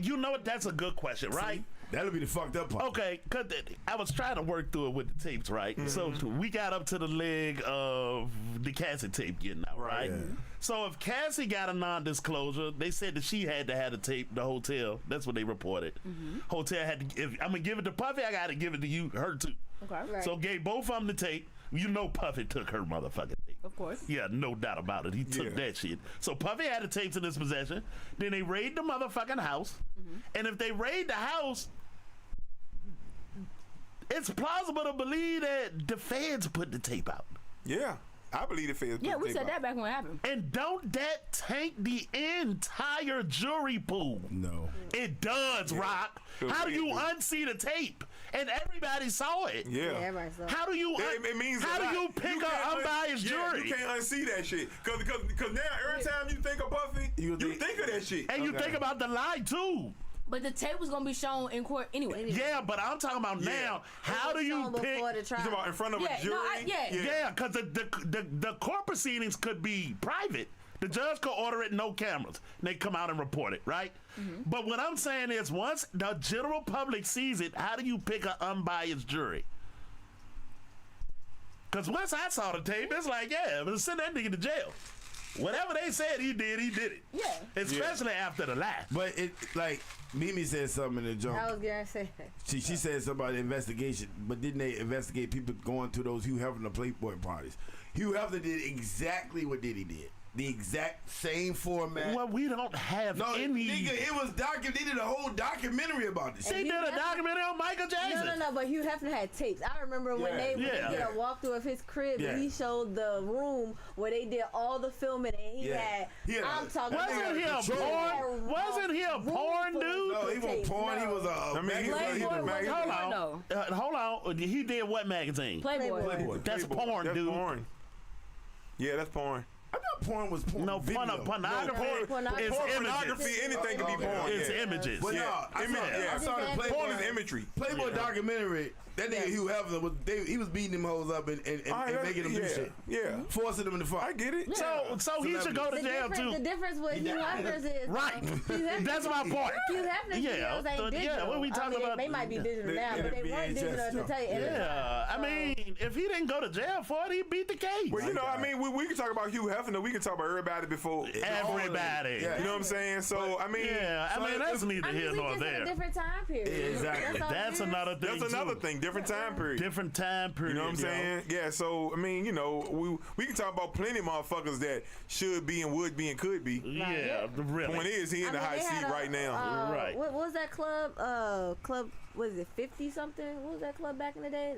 you know what? That's a good question, right? That'll be the fucked up part. Okay, cause I was trying to work through it with the tapes, right? So we got up to the leg of the Cassie tape getting out, right? Yeah. So if Cassie got a non-disclosure, they said that she had to have the tape. The hotel, that's what they reported. Hotel had to. If I'm gonna give it to Puffy, I got to give it to you, her too. Okay. Right. So gave both of them the tape. You know Puffy took her motherfucking tape. Of course. Yeah, no doubt about it. He took that shit. So Puffy had the tapes in his possession. Then they raid the motherfucking house. And if they raid the house, it's plausible to believe that the feds put the tape out. Yeah. I believe the feds. Yeah, we said that back when it happened. And don't that taint the entire jury pool? No. It does, Rock. How do you unsee the tape? And everybody saw it. Yeah. Everybody saw. How do you It means how a do lot. you pick can't an unbiased jury? You can't unsee that shit. Cause now every time you think of Puffy, you think of that shit. And you think about the lie too. But the tape was gonna be shown in court anyway. Yeah, but I'm talking about now. How do you pick? Before the You talking trial. about in front of Yeah, a jury? no, Yeah, because the court proceedings could be private. The judge could order it, no cameras. And they come out and report it, right? But what I'm saying is, once the general public sees it, how do you pick an unbiased jury? Because once I saw the tape, it's like, yeah, but send that nigga to jail. Whatever they said he did it. Yeah. Especially after the lie. But it like Mimi said something in the jump. I was gonna say that. She said something about the investigation, but didn't they investigate people going to those Hugh Hether Playboy parties? Hugh Hether did exactly what Diddy did. The exact same format. Well, we don't have any. Nigga, it was they did a whole documentary about this. She did a documentary on Michael Jackson. No, but Hugh Hefner had tapes. I remember when they did a walkthrough of his crib and he showed the room where they did all the filming and he had I'm talking Wasn't he a porn? Wasn't he a porn dude? No, he was porn. He was a. I mean, Hold on. He did what magazine? Playboy. That's porn, That's dude. porn. Yeah, that's porn. I thought porn was porn. No, pornography is Pornography, anything can be porn. It's images. But no, I saw the Playboy. Porn is imagery. Playboy documentary. That nigga Hugh Hefner he was beating them hoes up and making them do shit. Yeah. Forcing them to fuck. I get it. So he should go to jail too. The difference with Hugh Hefner's is Right. That's my point. Hugh Hefner's videos ain't digital. Yeah, what we talking about? They might be digital now, but they weren't digital at the time. Yeah, I mean, if he didn't go to jail for it, he beat the case. Well, you know, I mean, we can talk about Hugh Hefner. We can talk about everybody before. Everybody. You know what I'm saying? So, I mean. Yeah, I mean, that's neither here nor A there. different time period. Exactly. That's another thing. That's another thing. Different time period. Different time period. You know what I'm saying? Yeah, so, I mean, you know, we can talk about plenty of motherfuckers that should be and would be and could be. Yeah, really. Point is, he in the high seat right now. Right. What was that club? Was it 50 something? What was that club back in the day?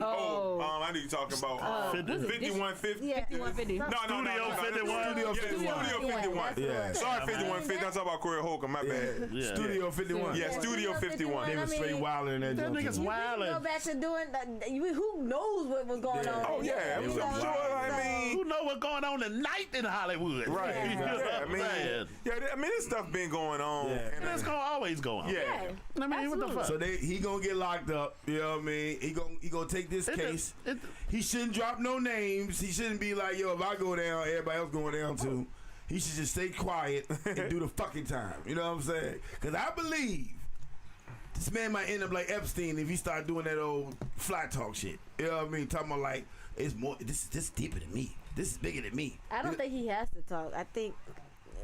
I knew you talking about 5150. Yeah, 5150. No. Studio 51. Yeah. Sorry, 5150. I'm talking about Corey Holcomb. My bad. Yeah. Studio 51. Yeah, Studio 51. They was straight wilding in that That joint. nigga's Go wildin'. back to doing that. Who knows what was going on? Oh, yeah. I'm sure. I mean. Who know what's going on tonight in Hollywood? Right. You know what I'm saying? I mean, this stuff been going on. Yeah. And it's gonna always go on. Yeah. I mean, what the fuck? So he gonna get locked up. You know what I mean? He gonna take this case. He shouldn't drop no names. He shouldn't be like, yo, if I go down, everybody else going down too. He should just stay quiet and do the fucking time. You know what I'm saying? Because I believe this man might end up like Epstein if he start doing that old fly talk shit. You know what I mean? Talking about like it's more. This is deeper than me. This is bigger than me. I don't think he has to talk. I think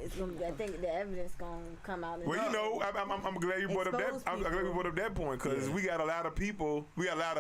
it's gonna. I think the evidence gonna come out. Well, you know, I'm glad you brought up that. I'm glad you brought up that point because we got a lot of people. We got a lot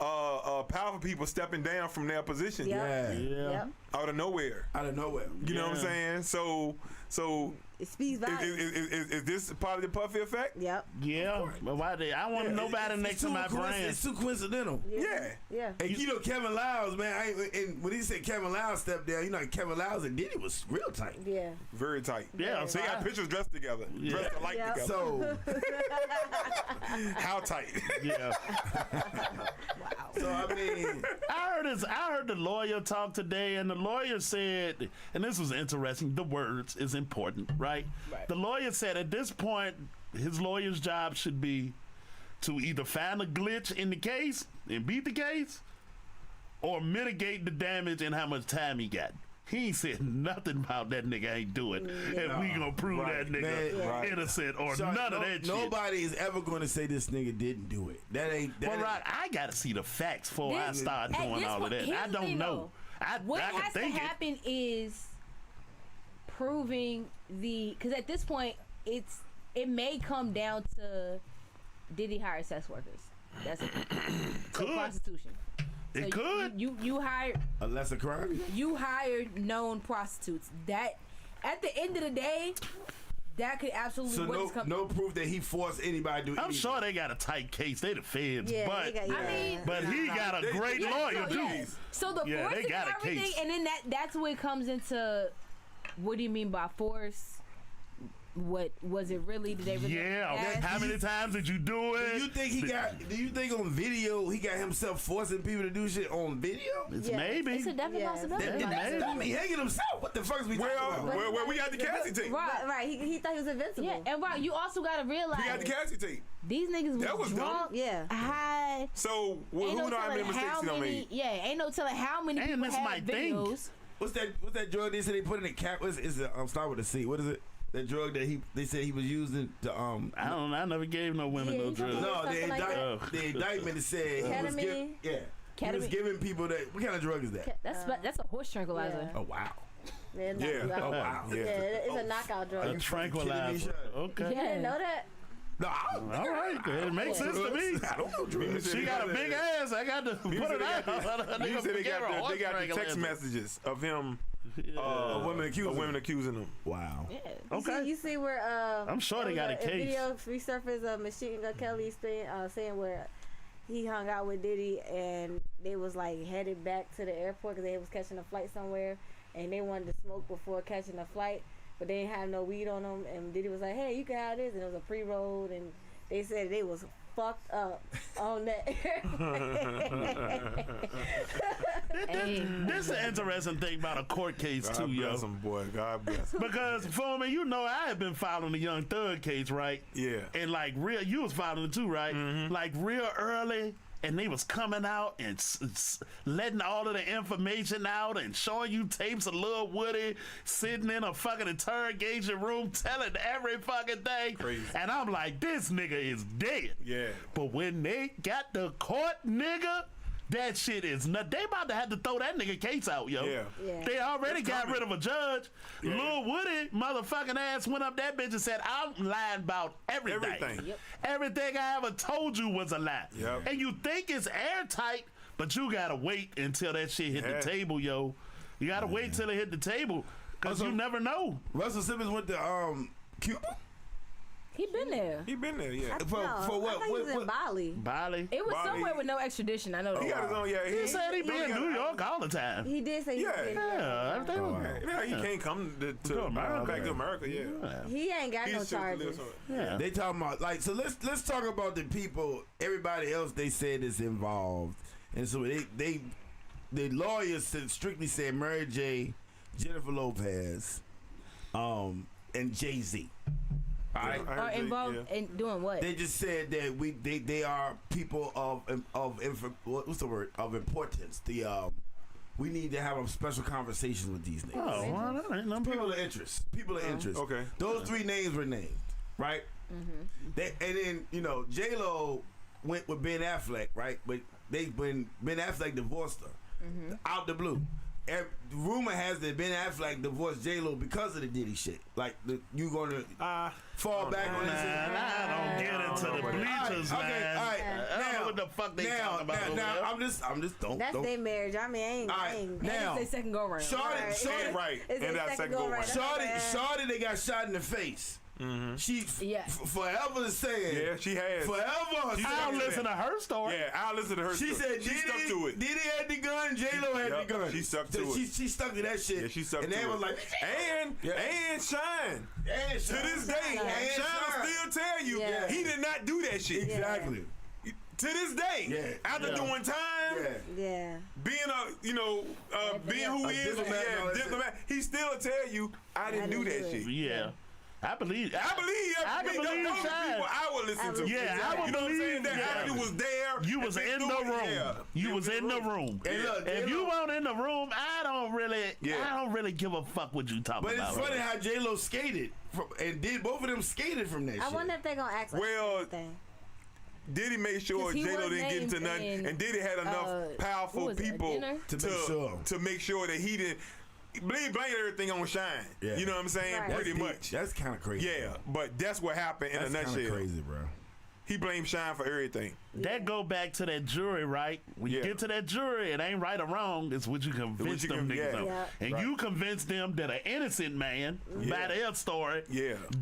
of powerful people stepping down from their position. Yep. Out of nowhere. You know what I'm saying? So it speaks volumes. Is this part of the Puffy effect? Yep. Yeah, but why did I want nobody next to my brand? It's too coincidental. Yeah. And you know Kevin Lyles, man. And when he said Kevin Lyles stepped down, you know Kevin Lyles and Diddy was real tight. Yeah. Very tight. Yeah, So they got pictures dressed together, dressed alike together. So how tight? Yeah. Wow. So I mean, I heard the lawyer talk today, and the lawyer said, and this was interesting. The words is important, right? The lawyer said at this point, his lawyer's job should be to either find a glitch in the case and beat the case, or mitigate the damage and how much time he got. He ain't said nothing about that nigga ain't do it, and we gonna prove that nigga innocent or none of that shit. Nobody is ever gonna say this nigga didn't do it. That ain't. Well, right, I gotta see the facts before I start doing all of that. I don't know. What I has to happen is proving because at this point it may come down to Diddy hired sex workers. That's it. So prostitution. It could. You hired a lesser crime. You hired known prostitutes. That at the end of the day, that could absolutely. So no proof that he forced anybody to do. I'm sure they got a tight case. They the feds, but he got a great lawyer too. So the force and everything, and then that's where it comes into. What do you mean by force? What was it really? Did they really? Yeah. How many times did you do it? Do you think on video he got himself forcing people to do shit on video? Maybe. It's a definite possibility. I mean, hanging himself. What the fuck is we talking about? Well, we got the Cassie tape. Right. He thought he was invincible. Yeah, and right, you also gotta realize we got the Cassie tape. These niggas was drunk. Yeah. High. So who know how many mistakes he done made? Yeah, ain't no telling how many people had videos. What's that drug they said they put in the cap? I'm start with a C. What is it? That drug that they said he was using to I don't know. I never gave no women no drugs. No, the indictment said he was giving people that. What kind of drug is that? That's a horse tranquilizer. Oh wow. Oh wow. Yeah, it's a knockout drug. A tranquilizer. Okay. You didn't know that? No. All right. It makes sense to me. I don't know drugs. She got a big ass. I got to put it out. He said they got the text messages of him. Women accusing him. Wow. Yeah. Okay. You see where I'm sure they got a case. Video resurfaced of Machine Gun Kelly's thing, saying where he hung out with Diddy and they was like headed back to the airport because they was catching a flight somewhere and they wanted to smoke before catching a flight, but they didn't have no weed on them. And Diddy was like, "Hey, you can have this," and it was a pre-roll, and they said they was fucked up on that. This is an interesting thing about a court case too, yo. God bless him, boy. God bless him. Because for me, you know, I had been following the Young Thug case, right? Yeah. And like you was following it too, right? Mm-hmm. Like real early. And they was coming out and letting all of the information out and showing you tapes of Lil Woody sitting in a fucking interrogation room telling every fucking thing. Crazy. And I'm like, this nigga is dead. Yeah. But when they got the court, nigga, that shit is nuts. They about to have to throw that nigga case out, yo. Yeah. They already got rid of a judge. Yeah. Lil Woody, motherfucking ass, went up that bitch and said, I'm lying about everything. Yep. Everything I ever told you was a lie. Yep. And you think it's airtight, but you gotta wait until that shit hit the table, yo. You gotta wait till it hit the table, because you never know. Russell Simmons went to Cuba? He been there. Yeah. For what? I thought he was in Bali. Bali? It was somewhere with no extradition. I know that. He got his own. Yeah. He said he be in New York all the time. He did say he was in He can't come to America. Back to America. Yeah. He ain't got no charges. Yeah. They talking about so let's talk about the people. Everybody else they said is involved, and so the lawyers strictly said Mary J, Jennifer Lopez, and Jay-Z. Are involved in doing what? They just said that they are people of what's the word, of importance. We need to have a special conversation with these niggas. Oh, well, that ain't nothing. People of interest. Okay. Those three names were named, right? And then J-Lo went with Ben Affleck, right? But when Ben Affleck divorced her out the blue. The rumor has that Ben Affleck divorced J-Lo because of the Diddy shit. Like, you gonna fall back on this? I don't get into the bleachers, man. Okay, all right. I don't know what the fuck they talking about. Now, I'm just don't. That's their marriage. I mean, I ain't. Now, It's their second go round. Shorty, right. It's And their that second go round. Shorty, they got shot in the face. She forever saying. Yeah, she has. Forever. I'll listen to her story. Yeah, I'll listen to her She story. said she stuck to it. Diddy had the gun, J-Lo had the gun. She stuck to it. She stuck to that shit. Yeah, she stuck to it. And they was like, and Shine. And To this day, And Shine will still tell you he did not do that shit. Exactly. To this day, after doing time, being being who he is, diplomat, he still tell you, I didn't do that shit. Yeah. I believe those Shine. people I would listen to. Yeah, I would believe that avenue was there. You was in the room. You was in the room. And look, if you weren't in the room, I don't really give a fuck what you talking about. But it's funny how J-Lo skated and both of them skated from that shit. I wonder if they gonna act like anything. Diddy made sure J-Lo didn't get into nothing, and Diddy had enough powerful people to make sure that he didn't. Blame everything on Shine. Yeah. You know what I'm saying? Right. Pretty much. That's kind of crazy. Yeah, but that's what happened in a nutshell. That's crazy, bro. He blamed Shine for everything. That go back to that jury, right? When you get to that jury, it ain't right or wrong. It's what you convince them niggas of. And you convince them that an innocent man, by their story,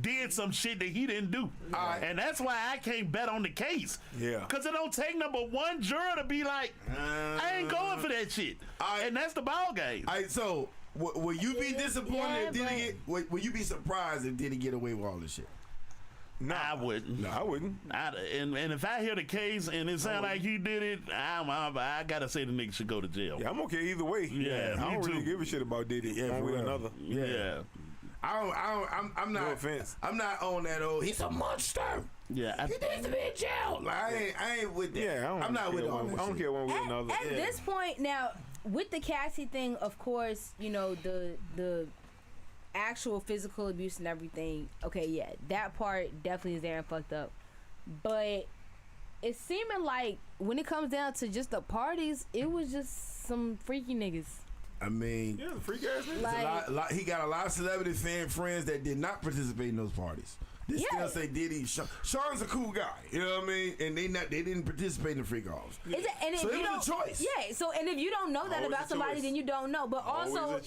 did some shit that he didn't do. And that's why I can't bet on the case. Yeah. Because it don't take number one juror to be like, I ain't going for that shit. And that's the ball game. All right, so will you be disappointed if Diddy will you be surprised if Diddy get away with all this shit? No, I wouldn't. No, I wouldn't. And if I hear the case and it sound like he did it, I gotta say the nigga should go to jail. Yeah, I'm okay either way. Yeah, I don't really give a shit about Diddy one way or another. Yeah. I'm not. No offense. I'm not on that old. He's a monster. Yeah, he needs to be in jail. Like, I ain't with that. Yeah, I'm not with all that. I don't care one way or another. At this point now, with the Cassie thing, of course, the actual physical abuse and everything. Okay, yeah, that part definitely is there and fucked up. But it's seeming like when it comes down to just the parties, it was just some freaky niggas. I mean, the freak ass niggas. He got a lot of celebrity friends that did not participate in those parties. They still say Diddy. Sean's a cool guy, you know what I mean? And they didn't participate in the freak offs. So it was a choice. Yeah. So and if you don't know that about somebody, then you don't know. But also,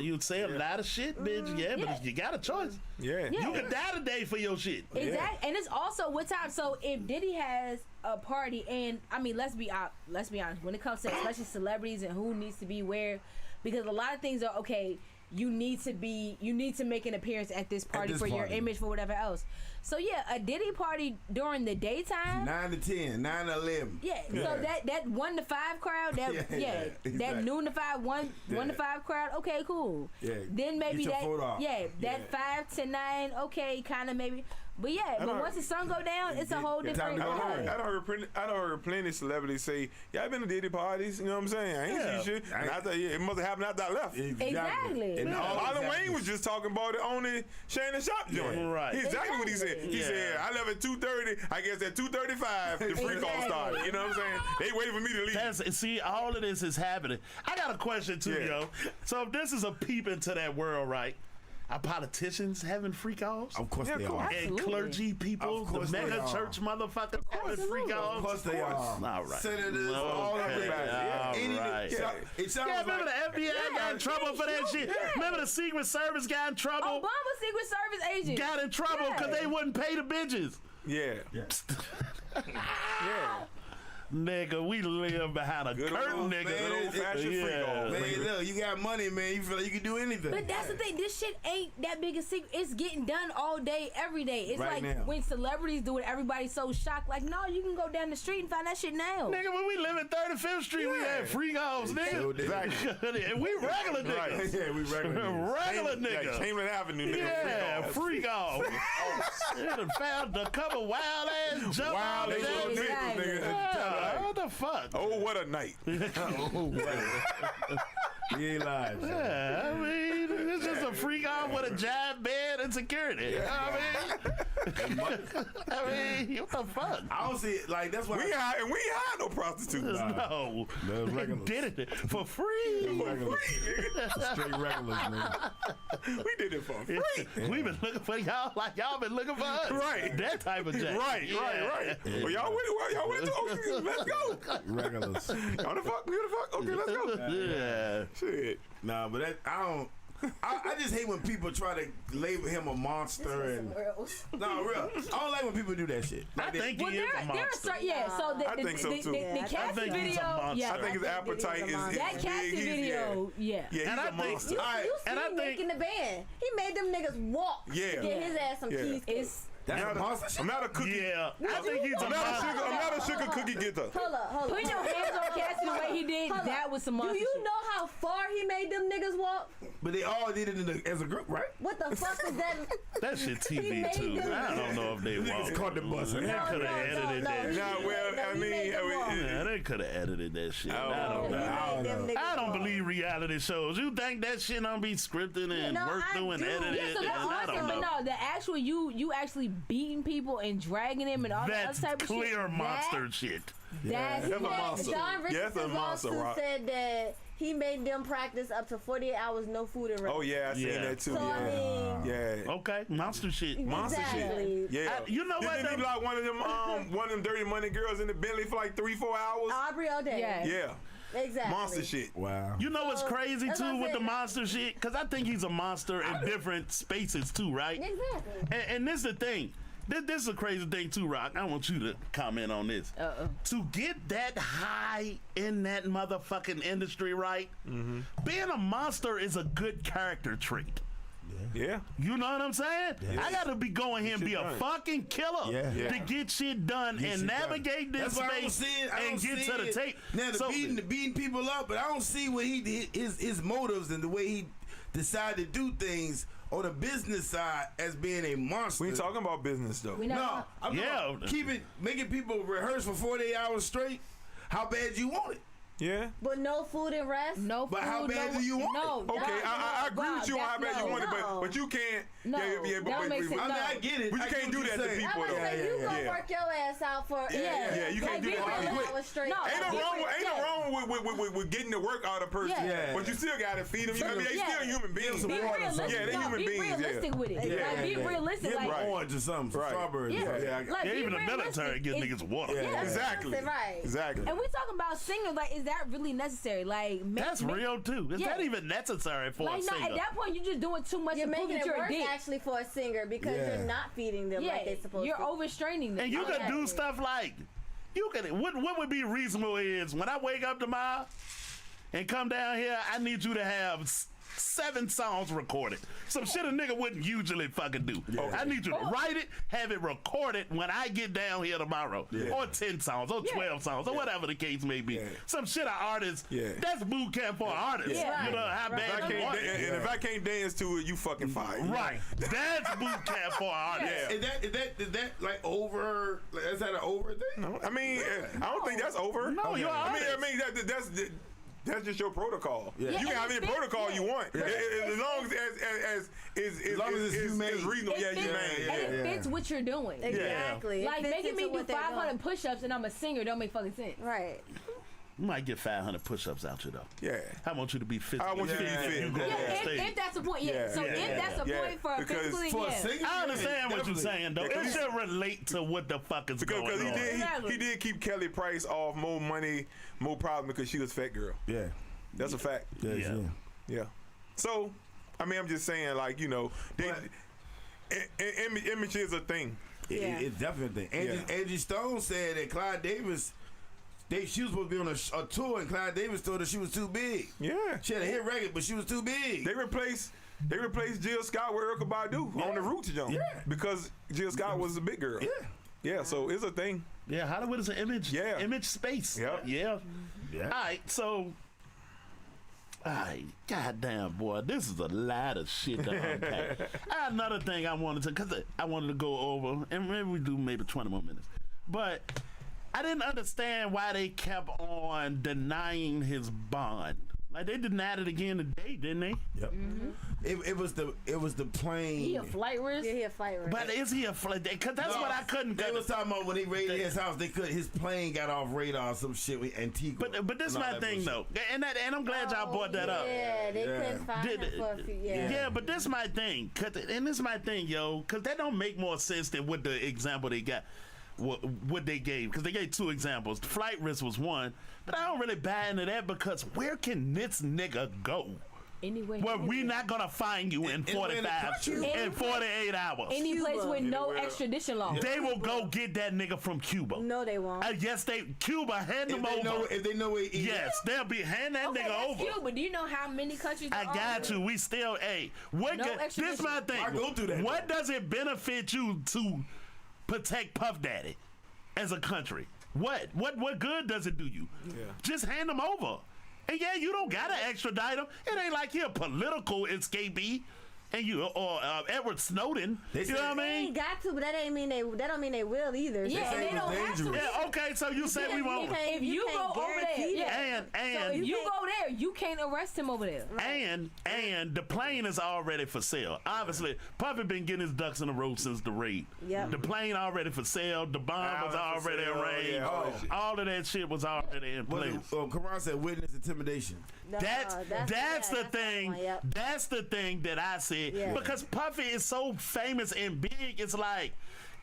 you'd say a lot of shit, bitch. But you got a choice. Yeah. You could die today for your shit. Exactly. And it's also what time. So if Diddy has a party, and I mean, let's be honest. When it comes to especially celebrities and who needs to be where, because a lot of things are okay. You need to make an appearance at this party for your image, for whatever else. So yeah, a Diddy party during the daytime, 9 to 10, 9 to 11. Yeah. So that 1 to 5 crowd, that noon to 5, 1 to 5 crowd. Okay, cool. Yeah. Then maybe that 5 to 9. Okay, kind of maybe. But once the sun go down, it's a whole different. I don't heard plenty of celebrities say, "Yeah, I've been to Diddy parties." You know what I'm saying? I ain't see shit. And I thought, it must have happened after I left. Exactly. And Marlon Wayne was just talking about it on the Shannon Shop joint. Right. Exactly what he said. He said, "I left at 2:30. I guess at 2:35 the freak off started." You know what I'm saying? They waited for me to leave. See, all of this is happening. I got a question too, yo. So if this is a peep into that world, right? Are politicians having freak offs? Of course they are. And clergy people, the mega church motherfuckers having freak offs? Of course they are. All right. Senators, all of them. Remember the FBI got in trouble for that shit? Remember the Secret Service got in trouble? Obama's Secret Service agent got in trouble because they wouldn't pay the bitches. Yeah. Nigga, we live behind a curtain, nigga. Good old-fashioned freak off. Man, look, you got money, man. You feel like you can do anything. But that's the thing. This shit ain't that big a secret. It's getting done all day, every day. It's right like now. When celebrities do it, everybody's so shocked. Like, no, you can go down the street and find that shit now. Nigga, when we live in 35th Street, we had freak offs, nigga. And we regular niggas. Yeah, we regular niggas. Regular niggas. Chamberlain Avenue, nigga. Yeah, freak off. They found a couple wild ass jump Wild ass niggas, nigga. What the fuck? Oh, what a night. He ain't lying. Yeah, I mean, it's just a freak off with a giant bed Homeland Security. I mean, what the fuck? I don't see it like that's why we ain't hire no prostitutes. No, they did it for free. Straight regulars, man. We did it for free. We've been looking for y'all like y'all been looking for us. Right. That type of jack. Right. Well, y'all went to okay, let's go. Regulars. Y'all the fuck? Okay, let's go. Yeah. Shit. Nah, but I don't. I just hate when people try to label him a monster and no, real. I don't like when people do that shit. I think he is a monster. So I think so too. The casting video, I think his appetite is that casting video, yeah, he's a monster. You see making the band. He made them niggas walk to get his ass some keys. That's a monster shit? I'm not a cookie. Yeah, I think he's a monster. I'm not a sugar cookie getter. Hold up. Putting your hands on Cassie the way he did, that was some monster. Do you know how far he made them niggas walk? But they all did it as a group, right? What the fuck is that? That shit TV made too. them I don't know if they Niggas walked. caught the bus. They could have edited that. Nah, well, I mean, Yeah, they could have edited that shit. I don't know. I don't believe reality shows. You think that shit don't be scripted and worked through and edited? Yeah, so that's awesome, but no, the actual you actually beating people and dragging them and all that other type of shit. That's clear monster shit. That's a monster. John Richardson also said that he made them practice up to 48 hours, no food and rest. Oh yeah, I seen that too. So, I mean, Okay, monster shit. Monster shit. Yeah. You know what? Didn't he like one of them dirty money girls in the Bentley for like 3-4 hours? Aubrey O'Day. Yeah. Exactly. Monster shit. Wow. You know what's crazy that's what too I'm with the saying. monster shit? Because I think he's a monster in different spaces too, right? Exactly. And this is the thing. This is a crazy thing too, Rock. I want you to comment on this. To get that high in that motherfucking industry, right? Being a monster is a good character trait. Yeah. You know what I'm saying? Yeah. I gotta be going here and be a fucking killer to get shit done and navigate this space and get to the tape. Now the beating people up, but I don't see what his motives and the way he decided to do things on the business side as being a monster. We ain't talking about business though. No, I'm making people rehearse for 48 hours straight. How bad you want it? Yeah. But no food and rest? No food. But how bad do you want it? Okay, I agree with you on how bad you want it, but you can't. I get it. But you can't do that to people though. You gonna work your ass out for Yeah, you can't do that to people. Ain't no wrong with getting the work out of a person, but you still gotta feed them. I mean, they still human beings. Be realistic. Yeah, they human beings. Be realistic with it. Like, be realistic. Give Like, orange or something, strawberries. Even the military give niggas water. Exactly. Exactly. And we talking about singers. Like, is that really necessary? Like, that's real too. Is that even necessary for a singer? At that point, you're just doing too much. You're to prove making that it you're worse a dick. actually for a singer because you're not feeding them like they're supposed to. You're overstraining them. And you can do stuff like what would be reasonable is when I wake up tomorrow and come down here, I need you to have 7 songs recorded. Some shit a nigga wouldn't usually fucking do. I need you to write it, have it recorded when I get down here tomorrow. Or 10 songs, or 12 songs, or whatever the case may be. Some shit an artist, that's boot camp for an artist. You know how bad you want it. And if I can't dance to it, you fucking fired. Right. That's boot camp for an artist. Is that like over? Is that an over thing? No, I mean, I don't think that's over. No, you're an artist. I mean that's just your protocol. You can have any protocol you want, as long as it's reasonable. It fits what you're doing. Exactly. Like making me do 500 push-ups and I'm a singer don't make fucking sense. Right. You might get 500 push-ups out you though. Yeah. I want you to be fit. I want you to be fit. You go on stage. If that's a point, So if that's a point for physically, I understand what you're saying though. It should relate to what the fuck is going on. Because he did keep Kelly Price off more money, more problem because she was fat girl. Yeah. That's a fact. Yeah. So, I mean, I'm just saying, like, you know, image is a thing. It's definitely a thing. Angie Stone said that Clyde Davis, she was supposed to be on a tour, and Clyde Davis told her she was too big. Yeah. She had a hit record, but she was too big. They replaced Jill Scott with Erykah Badu on the Roots jump because Jill Scott was a big girl. Yeah, so it's a thing. Yeah, Hollywood is an image space. Yeah. All right, so goddamn boy, this is a lot of shit to unpack. I have another thing I wanted to go over, and maybe we do 20 more minutes. But I didn't understand why they kept on denying his bond. Like they denied it again today, didn't they? Yep. It was the plane. He a flight risk? Yeah, he a flight risk. But is he a flight? Because that's what I couldn't. They was talking about when they raided his house. His plane got off radar or some shit with Antigua. But this is my thing though, and I'm glad y'all brought that up. Yeah, they couldn't find him for a few. Yeah, but this is my thing, and this is my thing, yo, because that don't make more sense than what the example they got. What they gave, because they gave two examples. Flight risk was one, but I don't really buy into that because where can this nigga go? Anyway, well, we not gonna find you in 45, in 48 hours. Any place with no extradition law. They will go get that nigga from Cuba. No, they won't. Yes, Cuba hand them over. If they know where he is. Yes, they'll be hand that nigga over. Cuba. Do you know how many countries? I got you. We still, this is my thing. I go through that. What does it benefit you to protect Puff Daddy as a country? What good does it do you? Yeah. Just hand them over. And yeah, you don't gotta extradite him. It ain't like you're a political escapee, and or Edward Snowden. You know what I mean? They ain't got to, but that don't mean they will either. Yeah, so they don't have to. Yeah, okay. So you say we won't. If you go over there, yeah. And so if you go there, you can't arrest him over there. Right. And the plane is already for sale. Obviously, Puffy been getting his ducks in a row since the raid. Yep. The plane already for sale. The bomb was already arranged. Yeah, all of that shit was already in place. Karan said witness intimidation. That's the thing. Yep. That's the thing that I said because Puffy is so famous and big. It's like,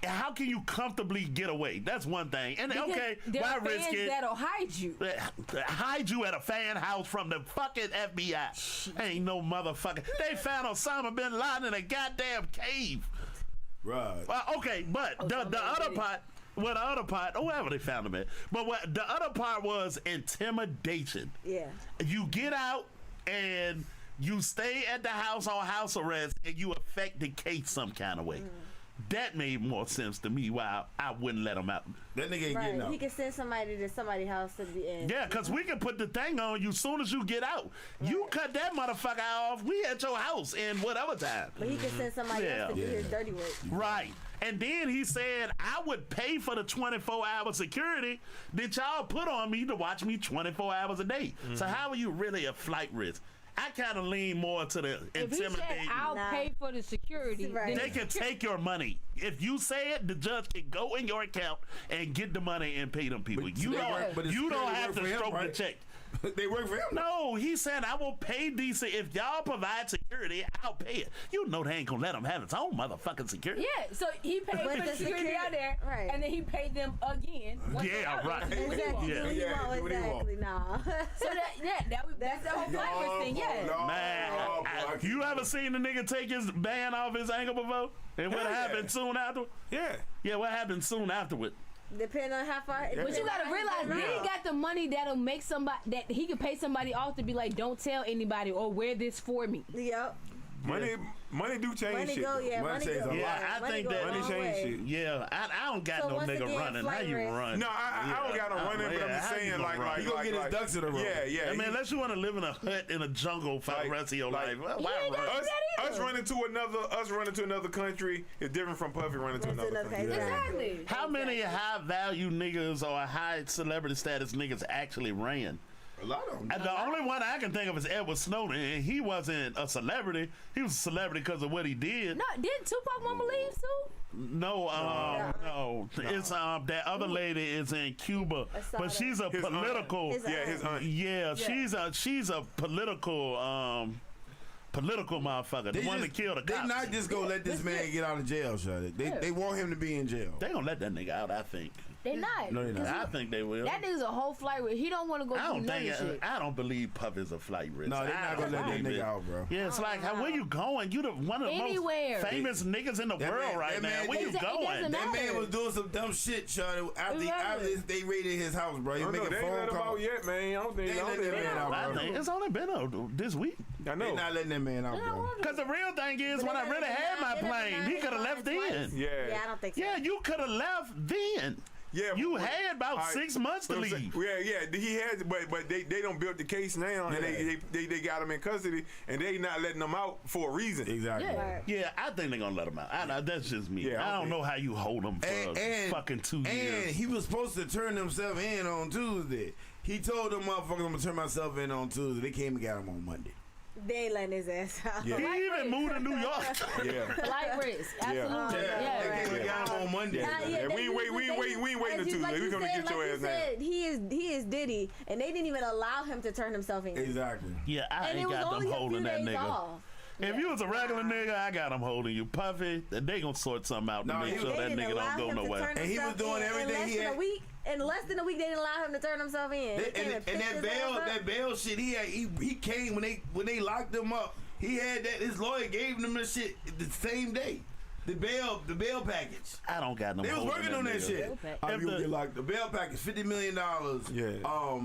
how can you comfortably get away? That's one thing. And because why risk it? That'll hide you. Hide you at a fan house from the fucking FBI. Ain't no motherfucker. They found Osama bin Laden in a goddamn cave. Right. Okay, but the other part. Well, the other part, wherever they found him at. But the other part was intimidation. Yeah. You get out and you stay at the house on house arrest and you affect the case some kind of way. That made more sense to me why I wouldn't let him out. That nigga ain't getting out. He can send somebody to somebody's house to be in. Yeah, because we can put the thing on you soon as you get out. Right. You cut that motherfucker off, we at your house in whatever time. But he can send somebody else to do his dirty work. Right. And then he said, I would pay for the 24-hour security that y'all put on me to watch me 24 hours a day. So how are you really a flight risk? I kind of lean more to the intimidating. If he said, I'll pay for the security. Right. They can take your money. If you say it, the judge can go in your account and get the money and pay them people. You don't have to stroke the check. They work for him. No, he said, I will pay decent. If y'all provide security, I'll pay it. You know they ain't gonna let him have his own motherfucking security. Yeah, so he paid for the security out there, right. And then he paid them again. Yeah, right. Exactly. Exactly. Nah. So that's the whole flight thing. Yeah. Man, you ever seen the nigga take his band off his ankle before? And what happened soon afterward? Yeah. Yeah, what happened soon afterward? Depending on how far. But you gotta realize, he got the money that'll make somebody that he can pay somebody off to be like, don't tell anybody or wear this for me. Yep. Money do change shit. Money change a lot. Yeah, I think that money change shit. Yeah, I don't got no nigga running. How you run? No, I don't got no running, but I'm just saying, like, you gonna get his ducks in a row. Yeah. I mean, unless you want to live in a hut in a jungle for the rest of your life. Why run? Us running to another country is different from Puffy running to another country. Exactly. How many high value niggas or high celebrity status niggas actually ran? A lot of them. And the only one I can think of is Edward Snowden, and he wasn't a celebrity. He was a celebrity because of what he did. No, didn't Tupac mama leave too? No. It's that other lady is in Cuba, but she's a political. His aunt. Yeah, she's a political motherfucker. The one that killed the cops. They not just gonna let this man get out of jail, Shawty. They want him to be in jail. They gonna let that nigga out, I think. They not. No, they not. I think they will. That nigga's a whole flight risk. He don't want to go do none of shit. I don't believe Puff is a flight risk. No, they're not gonna let that nigga out, bro. Yeah, it's like, where you going? You one of the most famous niggas in the world right now. Where you going? That man was doing some dumb shit, Shawty. After they raided his house, bro. He making phone calls. Yet, man. I don't think I think it's only been this week. I know. They're not letting that man out, bro. Because the real thing is, when I really had my plane, he could have left then. Yeah, I don't think so. Yeah, you could have left then. Yeah, you had about 6 months to leave. Yeah, he had, but they don't build the case now, and they got him in custody, and they not letting him out for a reason. Exactly. Yeah, I think they're gonna let him out. That's just me. Yeah, I don't know how you hold him for fucking 2 years. And he was supposed to turn himself in on Tuesday. He told them motherfuckers, I'm gonna turn myself in on Tuesday. They came and got him on Monday. They ain't letting his ass out. Yeah. He even moved to New York. Yeah. Flight risk. Absolutely. They Yeah. got him on Monday. Yeah, we ain't waiting until Tuesday. We gonna get your ass now. He is Diddy, and they didn't even allow him to turn himself in. Exactly. Yeah, I And it ain't was got them only a few holding that days nigga. off. If you was a regular nigga, I got him holding you. Puffy, they gonna sort something out to make sure that nigga don't go nowhere. And he was doing everything he had. In less than a week, they didn't allow him to turn himself in. And that bail shit, he came when they locked him up. He had that. His lawyer gave him the shit the same day. The bail package. I don't got no. They was working on that nigga. shit. How people get locked? The bail package, $50 million. Yeah.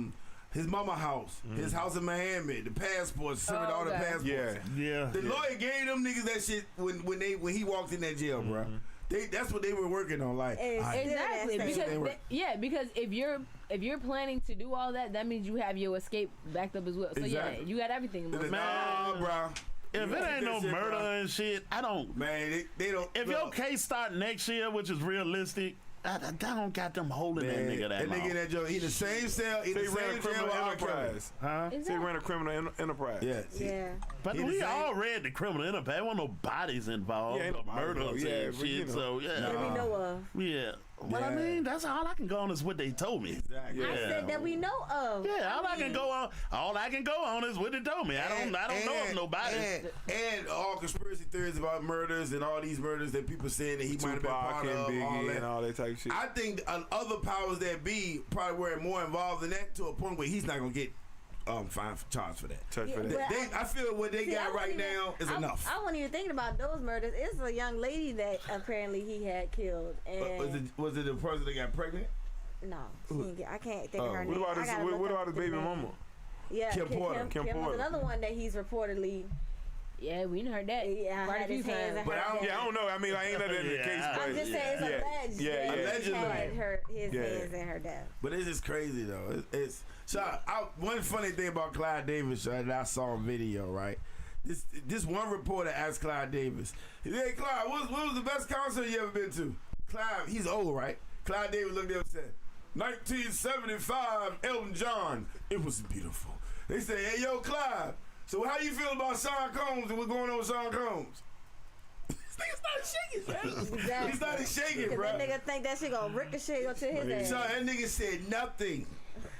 His mama house, his house in Miami, the passports, all the passports. Yeah. The lawyer gave them niggas that shit when he walked in that jail, bro. That's what they were working on, like exactly. Because if you're planning to do all that, that means you have your escape backed up as well. So yeah, you got everything. Nah, bro. If it ain't no murder and shit, I don't. Man, they don't. If your case start next year, which is realistic, I don't got them holding that nigga that long. That nigga in that joint, he the same cell, he the same criminal enterprise. Huh? They ran a criminal enterprise. Yeah. Yeah. But we all read the criminal enterprise. There wasn't no bodies involved, ain't no murders bodies, and shit. you know. So yeah. That we know of. Yeah. Well, I mean, that's all I can go on is what they told me. Exactly. I said that we know of. Yeah, all I can go on is what they told me. I don't know of nobody. And all conspiracy theories about murders and all these murders that people saying that he might have been part of, Biggie and all that type of shit. I think other powers that be probably were more involved in that to a point where he's not gonna get charged for that. I feel what they got right now is enough. I wasn't even thinking about those murders. It's a young lady that apparently he had killed. And was it the person that got pregnant? No, I can't think of her name. What about his baby mama? Yeah, Kim Porter. Kim was another one that he's reportedly. Yeah, we heard that. Yeah, quite a few times. But I don't know. I mean, I ain't nothing in the case. But I'm just saying it's alleged. Yeah. Allegedly, his hands in her death. But it's just crazy though. It's one funny thing about Clyde Davis that I saw on video, right? This one reporter asked Clyde Davis, "Hey Clyde, what was the best concert you ever been to?" Clyde, he's old, right? Clyde Davis looked up and said, 1975, Elton John. It was beautiful. They say, "Hey yo, Clyde. So how you feel about Sean Combs and what's going on with Sean Combs?" This nigga started shaking, bro. Exactly. He started shaking, bro. That nigga think that shit gonna ricochet to his ass. So that nigga said nothing.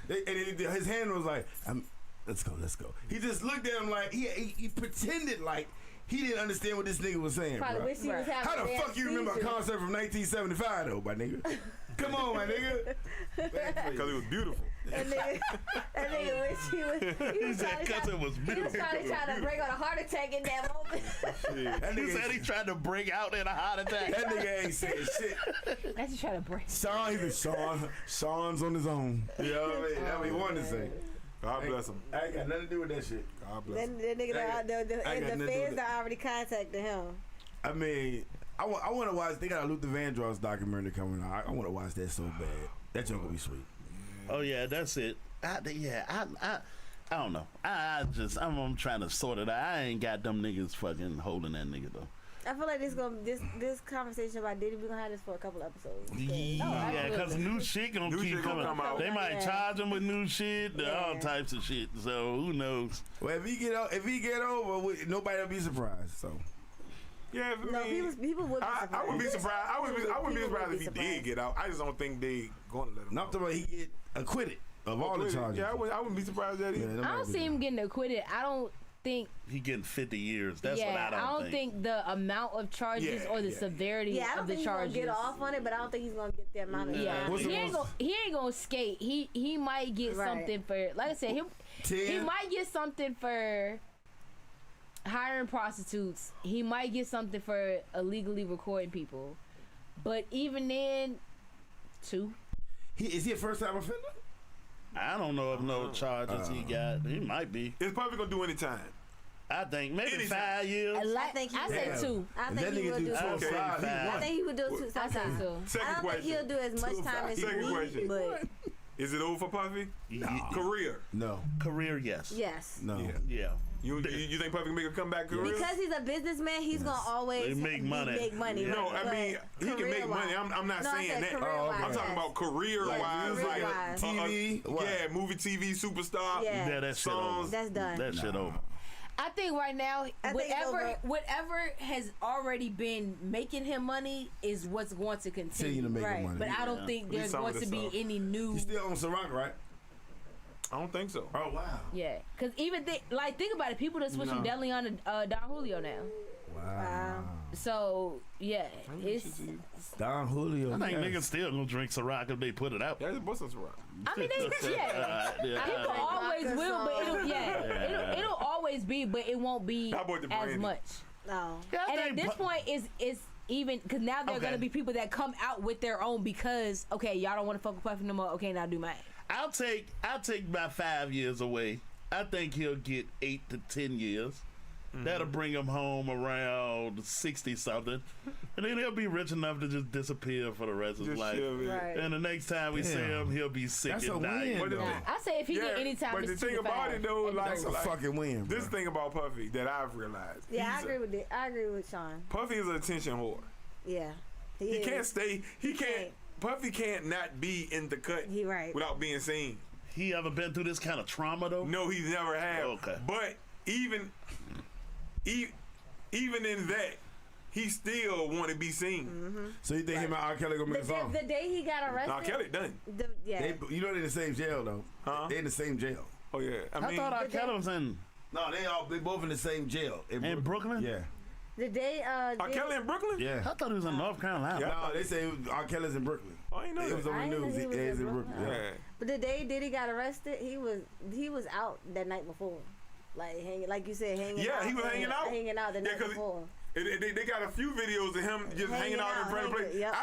And his hand was like, let's go. He just looked at him like, he pretended like he didn't understand what this nigga was saying, Probably bro. wish he was having How the fuck you remember a concert from 1975, though, my nigga? Come on, my nigga. Because it was beautiful. That nigga wish he was. He said because it was beautiful. He was probably trying to break out a heart attack in that moment. He said he tried to break out in a heart attack. That nigga ain't saying shit. That's just trying to break. Sean's on his own. You know what I mean? That's what he wanted to say. God bless him. I ain't got nothing to do with that shit. God bless him. That nigga, the feds already contacted him. I mean, I want to watch. They got a Luther Vandross documentary coming out. I want to watch that so bad. That joke gonna be sweet. Oh yeah, that's it. I don't know. I'm trying to sort it out. I ain't got them niggas fucking holding that nigga though. I feel like this conversation about Diddy, we're gonna have this for a couple episodes. Yeah, because new shit gonna keep coming. They might charge him with new shit, all types of shit. So who knows? Well, if he get over, nobody will be surprised. So. Yeah, people would be surprised. I wouldn't be surprised. I wouldn't be surprised if he did get out. I just don't think they gonna let him. Not the way he get acquitted of all the charges. Yeah, I wouldn't be surprised that either. I don't see him getting acquitted. I don't think he getting 50 years. That's what I don't think the amount of charges or the severity of the charges. He's gonna get off on it, but I don't think he's gonna get the amount of time. He ain't gonna skate. He might get something for, like I said, he might get something for hiring prostitutes. He might get something for illegally recording people. But even then, 2. Is he a first time offender? I don't know if no charges he got. He might be. It's probably gonna do any time. I think maybe 5 years. I say 2. I think he would do 2. I think he would do 2. I think so. I don't think he'll do as much time as he needs. But is it over for Puffy? No. Career? No. Career, yes. Yes. No. Yeah. You think Puffy can make a comeback career? Because he's a businessman, he's gonna always make money. No, I mean he can make money. I'm not saying that. I'm talking about career-wise, like TV. Movie, TV superstar. Yeah, that shit over. That's done. That shit over. I think right now, whatever has already been making him money is what's going to continue. To make him money. But I don't think there's going to be any new. You still on Ciroc, right? I don't think so. Oh wow. Yeah, because even think about it, people that switch from Deleon to Don Julio now. Wow. So yeah, it's Don Julio. I think niggas still gonna drink Ciroc if they put it out. Yeah, it's Boston Ciroc. I mean, people always will, but it'll always be, but it won't be as much. No. Yeah, And at this point, it's even because now there are gonna be people that come out with their own because y'all don't want to fuck with Puffy no more. Okay, now do mine. I'll take about 5 years away. I think he'll get 8 to 10 years. That'll bring him home around 60 something, and then he'll be rich enough to just disappear for the rest of his life. Right. And the next time we see him, he'll be sick That's and a dying. win, though. I say if he get any time, but the thing about it though, That's a fucking win. This thing about Puffy that I've realized. Yeah, I agree with it. I agree with Sean. Puffy is an attention whore. Yeah. He can't stay. He can't. Puffy can't not be in the cut without being seen. He ever been through this kind of trauma though? No, he's never had. Okay. But even in that, he still want to be seen. Mm-hmm. So you think him and R. Kelly gonna make a song? The day he got arrested. R. Kelly done. You know they're in the same jail though. Huh? They in the same jail. Oh yeah. I thought R. Kelly was in. No, they both in the same jail in Brooklyn. Yeah. The day R. Kelly in Brooklyn. Yeah. I thought he was in North Carolina. No, they say R. Kelly's in Brooklyn. Oh, I know it was on the news. He is in Brooklyn. Yeah. But the day Diddy got arrested, he was out that night before, like you said, hanging out. Yeah, he was hanging out. Hanging out the night before. They got a few videos of him just hanging out in front of the place. Yep.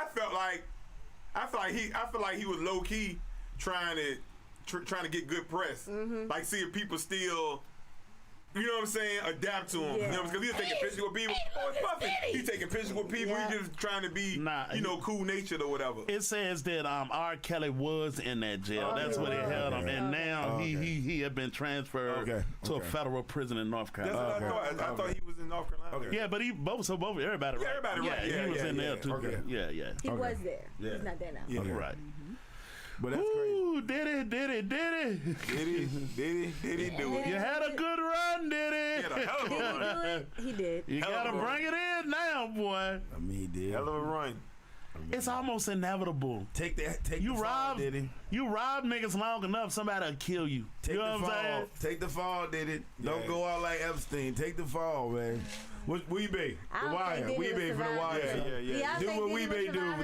I feel like he was low key trying to get good press. Mm-hmm. Like see if people still, you know what I'm saying, adapt to him. Yeah. You know, because he's taking pictures with people. Oh, it's Puffy. He's taking pictures with people. Yeah. He's just trying to be, cool natured or whatever. It says that R. Kelly was in that jail. That's what they held him, and now he had been transferred to a federal prison in North Carolina. That's what I thought. I thought he was in North Carolina. Okay. Yeah, but everybody right. Everybody right. Yeah, he was in there too. Okay. Yeah. He was there. Yeah. He's not there now. Yeah. Right. But that's Ooh, Diddy. Diddy do it. You had a good run, Diddy. He had a hell of a run. He did. You gotta bring it in now, boy. I mean, he did. Hell of a run. It's almost inevitable. Take you the rob, fall, Diddy. You rob niggas long enough, somebody'll kill you. Take you know the what fall. I'm saying? Take the fall, Diddy. Don't go out like Epstein. Take the fall, man. What we be? The Wire. We be for the Wire. Yeah. Do what we be do.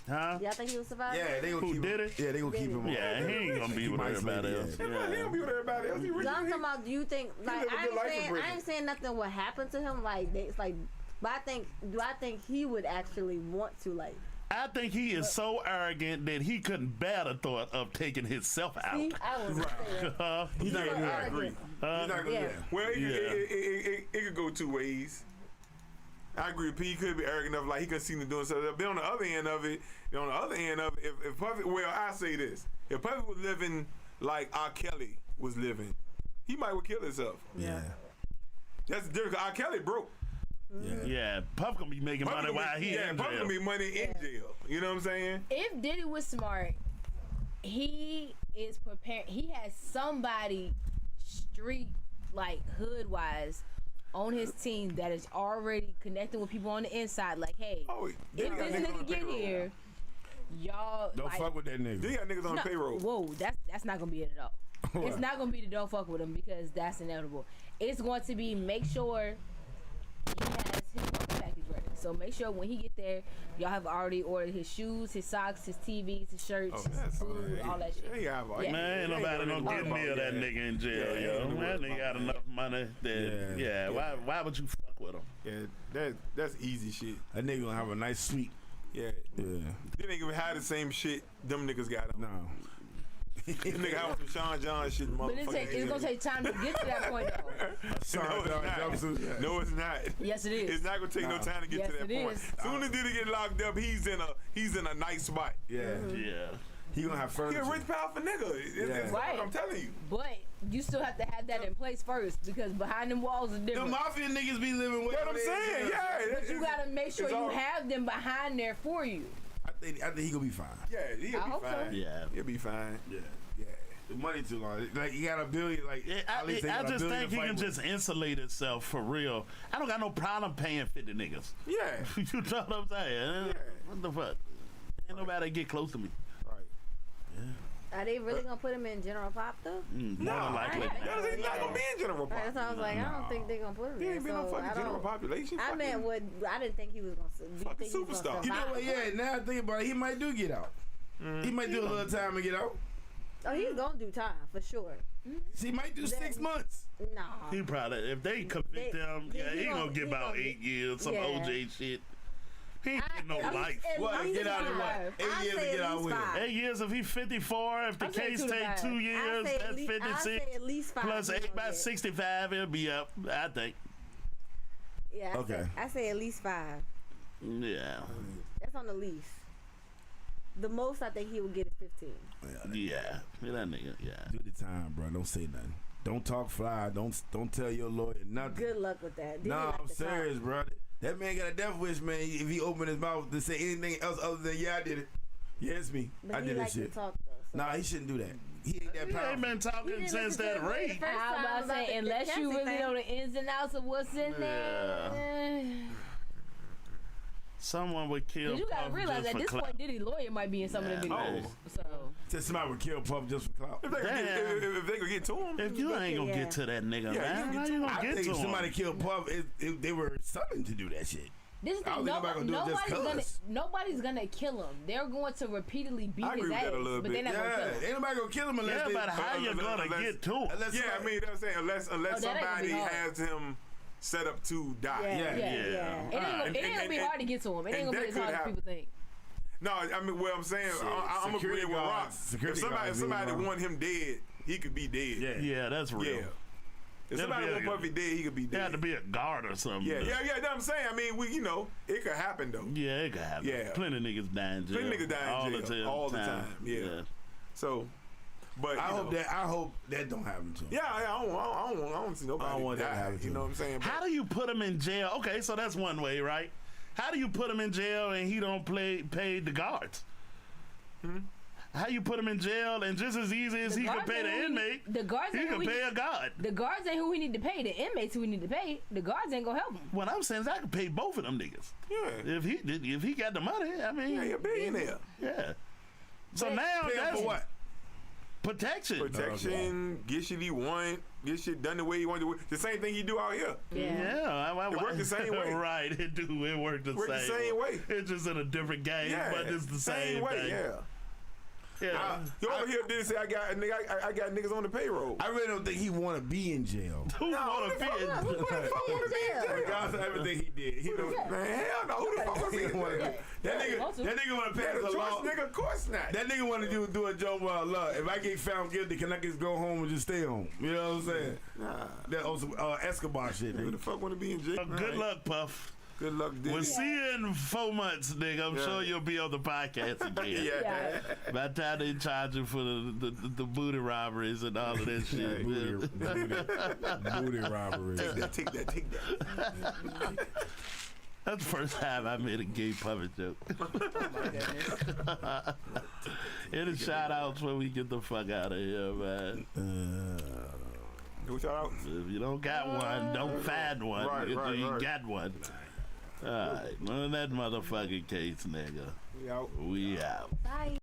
Huh? Y'all think he was surviving? Yeah, they gonna Who keep did him. it? Yeah, they gonna keep him. Yeah, he ain't gonna be with everybody else. He don't be with everybody else. I'm talking about. Do you think? Like, I ain't saying nothing would happen to him. Like, it's like. But do I think he would actually want to like? I think he is so arrogant that he couldn't bear the thought of taking himself out. See, I was saying. He's not gonna do that. agree. He's not gonna do that. Well, it could go two ways. I agree with P. He could be arrogant enough, like he could see him doing something. But on the other end of it, if Puffy, well, I say this: if Puffy was living like R. Kelly was living, he might would kill himself. Yeah. That's different. R. Kelly broke. Yeah, Puff gonna be making money while he in jail. Puff gonna be money in jail. You know what I'm saying? If Diddy was smart, he is prepared. He has somebody street, like hood wise, on his team that is already connecting with people on the inside. Like, hey, if this nigga get here, y'all don't fuck with that nigga. They got niggas on the payroll. Whoa, that's not gonna be it at all. It's not gonna be the don't fuck with him because that's inevitable. It's going to be make sure he has his work package ready. So make sure when he get there, y'all have already ordered his shoes, his socks, his TVs, his shirts, his food, all that shit. Man, ain't nobody don't get near that nigga in jail, yo. That nigga got enough money that, why would you fuck with him? Yeah, that's easy shit. That nigga gonna have a nice suite. Yeah. They ain't even have the same shit them niggas got on. No. This nigga have some Sean John shit, motherfucker. But it's gonna take time to get to that point, though. No, it's not. Yes, it is. It's not gonna take no time to get to that point. Soon as Diddy get locked up, he's in a nice spot. Yeah. He gonna have furniture. He a rich, powerful nigga. It's right. I'm telling you. But you still have to have that in place first because behind them walls is different. The mafia niggas be living with. What I'm saying, But you gotta make sure you have them behind there for you. I think he gonna be fine. Yeah, he'll be fine. Yeah. He'll be fine. Yeah. The money too long. Like he got a billion. Like I just think he can just insulate himself for real. I don't got no problem paying 50 niggas. Yeah. You know what I'm saying? Yeah. What the fuck? Ain't nobody get close to me. Right. Yeah. Are they really gonna put him in general pop though? More than likely. He's not gonna be in general pop. That's why I was like, I don't think they're gonna put him He in. ain't been no fucking general population. I meant what I didn't think he was gonna. Fucking superstar. You know what? Yeah. Now I think about it, he might do get out. He might do a little time and get out. Oh, he's gonna do time for sure. He might do 6 months. Nah. He probably, if they convict him, he gonna get about 8 years, some OJ shit. He ain't get no life. What? Get out in what? 8 years to get out with him. 8 years if he 54. If the case take 2 years, that's 56. At least 5 Plus 8 by 65, he'll be up. I think. Yeah. Okay. I say at least 5. Yeah. That's on the least. The most I think he would get is 15. Yeah. That nigga. Yeah. Do the time, bro. Don't say nothing. Don't talk fly. Don't tell your lawyer nothing. Good luck with that. Nah, I'm serious, bro. That man got a death wish, man. If he opened his mouth to say anything else other than "yeah, I did it," yeah, it's me. But I did that shit. To talk, though, so. Nah, he shouldn't do that. He ain't that He powerful. ain't been talking since that rape. I was about to say, unless you really know the ins and outs of what's in there. Someone would kill. You gotta Puff realize just at this for point, Diddy lawyer might be in some of the videos. So Said somebody would kill Puff just for clout. If they could get to him. If you ain't gonna get to that nigga, man, how you gonna I get think to if him? somebody killed Puff, they were something to do that shit. this is I don't think nobody gonna do it just cause. nobody's gonna kill him. They're going to repeatedly beat I agree his with ass, that a little but bit. they're not gonna kill him. Ain't nobody gonna kill him unless Yeah, they. but how you gonna get to him? Unless Yeah, I mean, I'm saying unless that ain't gonna somebody be hard. has him set up to die. Yeah. It ain't gonna be hard to get to him. It ain't gonna be as hard as people think. No, I mean, what I'm saying, I'm agreeing with Rock. If somebody want him dead, he could be dead. Yeah, that's real. Yeah. If somebody want Puffy dead, he could be dead. It had to be a guard or something. Yeah. That's what I'm saying. I mean, it could happen though. Yeah, it could happen. Yeah. Plenty of niggas die in jail. Plenty of niggas die in jail all the time. Yeah. So, but I hope that don't happen to him. Yeah, I don't see nobody. I don't want that to happen to You know him. what I'm saying? how do you put him in jail? Okay, so that's one way, right? How do you put him in jail and he don't pay the guards? How you put him in jail and just as easy as he could pay the inmate, The guards he ain't who could pay a guard. The guards ain't who we need to pay. The inmates who we need to pay. The guards ain't gonna help him. What I'm saying is I could pay both of them niggas. Yeah. If he got the money, I mean, Yeah, you're a billionaire. yeah. So now Pay him that's for what? protection. Protection, get shit he want, get shit done the way he want to do it. The same thing he do out here. Yeah, It worked the same way. Right, it worked the Worked same the same way. It's just in a different game, Yeah, but it's the same way. thing. Yeah. Yeah. You over here did say I got niggas on the payroll. I really don't think he want to be in jail. Who want to be in Who the fuck want to be in jail? Regardless of everything he did, he don't. Man, hell no. Who the fuck want to be in jail? That nigga want to pass The a choice, law. nigga, of course not. That nigga want to do a job well. Look, if I get found guilty, can I just go home and just stay home? You know what I'm saying? Nah. That also Escobar shit. Who Nigga. the fuck want to be in jail? Good luck, Puff. Good luck, Diddy. We'll see you in 4 months, nigga. I'm sure you'll be on the podcast again. Yeah. By the time they charge you for the booty robberies and all of that shit. Booty robbery. Take that. That's the first time I made a gay puppet joke. Any shout outs when we get the fuck out of here, man. Do shout out. If you don't got one, don't find one. Right, You right. got one. All right, none of that motherfucking case, nigga. We out. We out. Bye.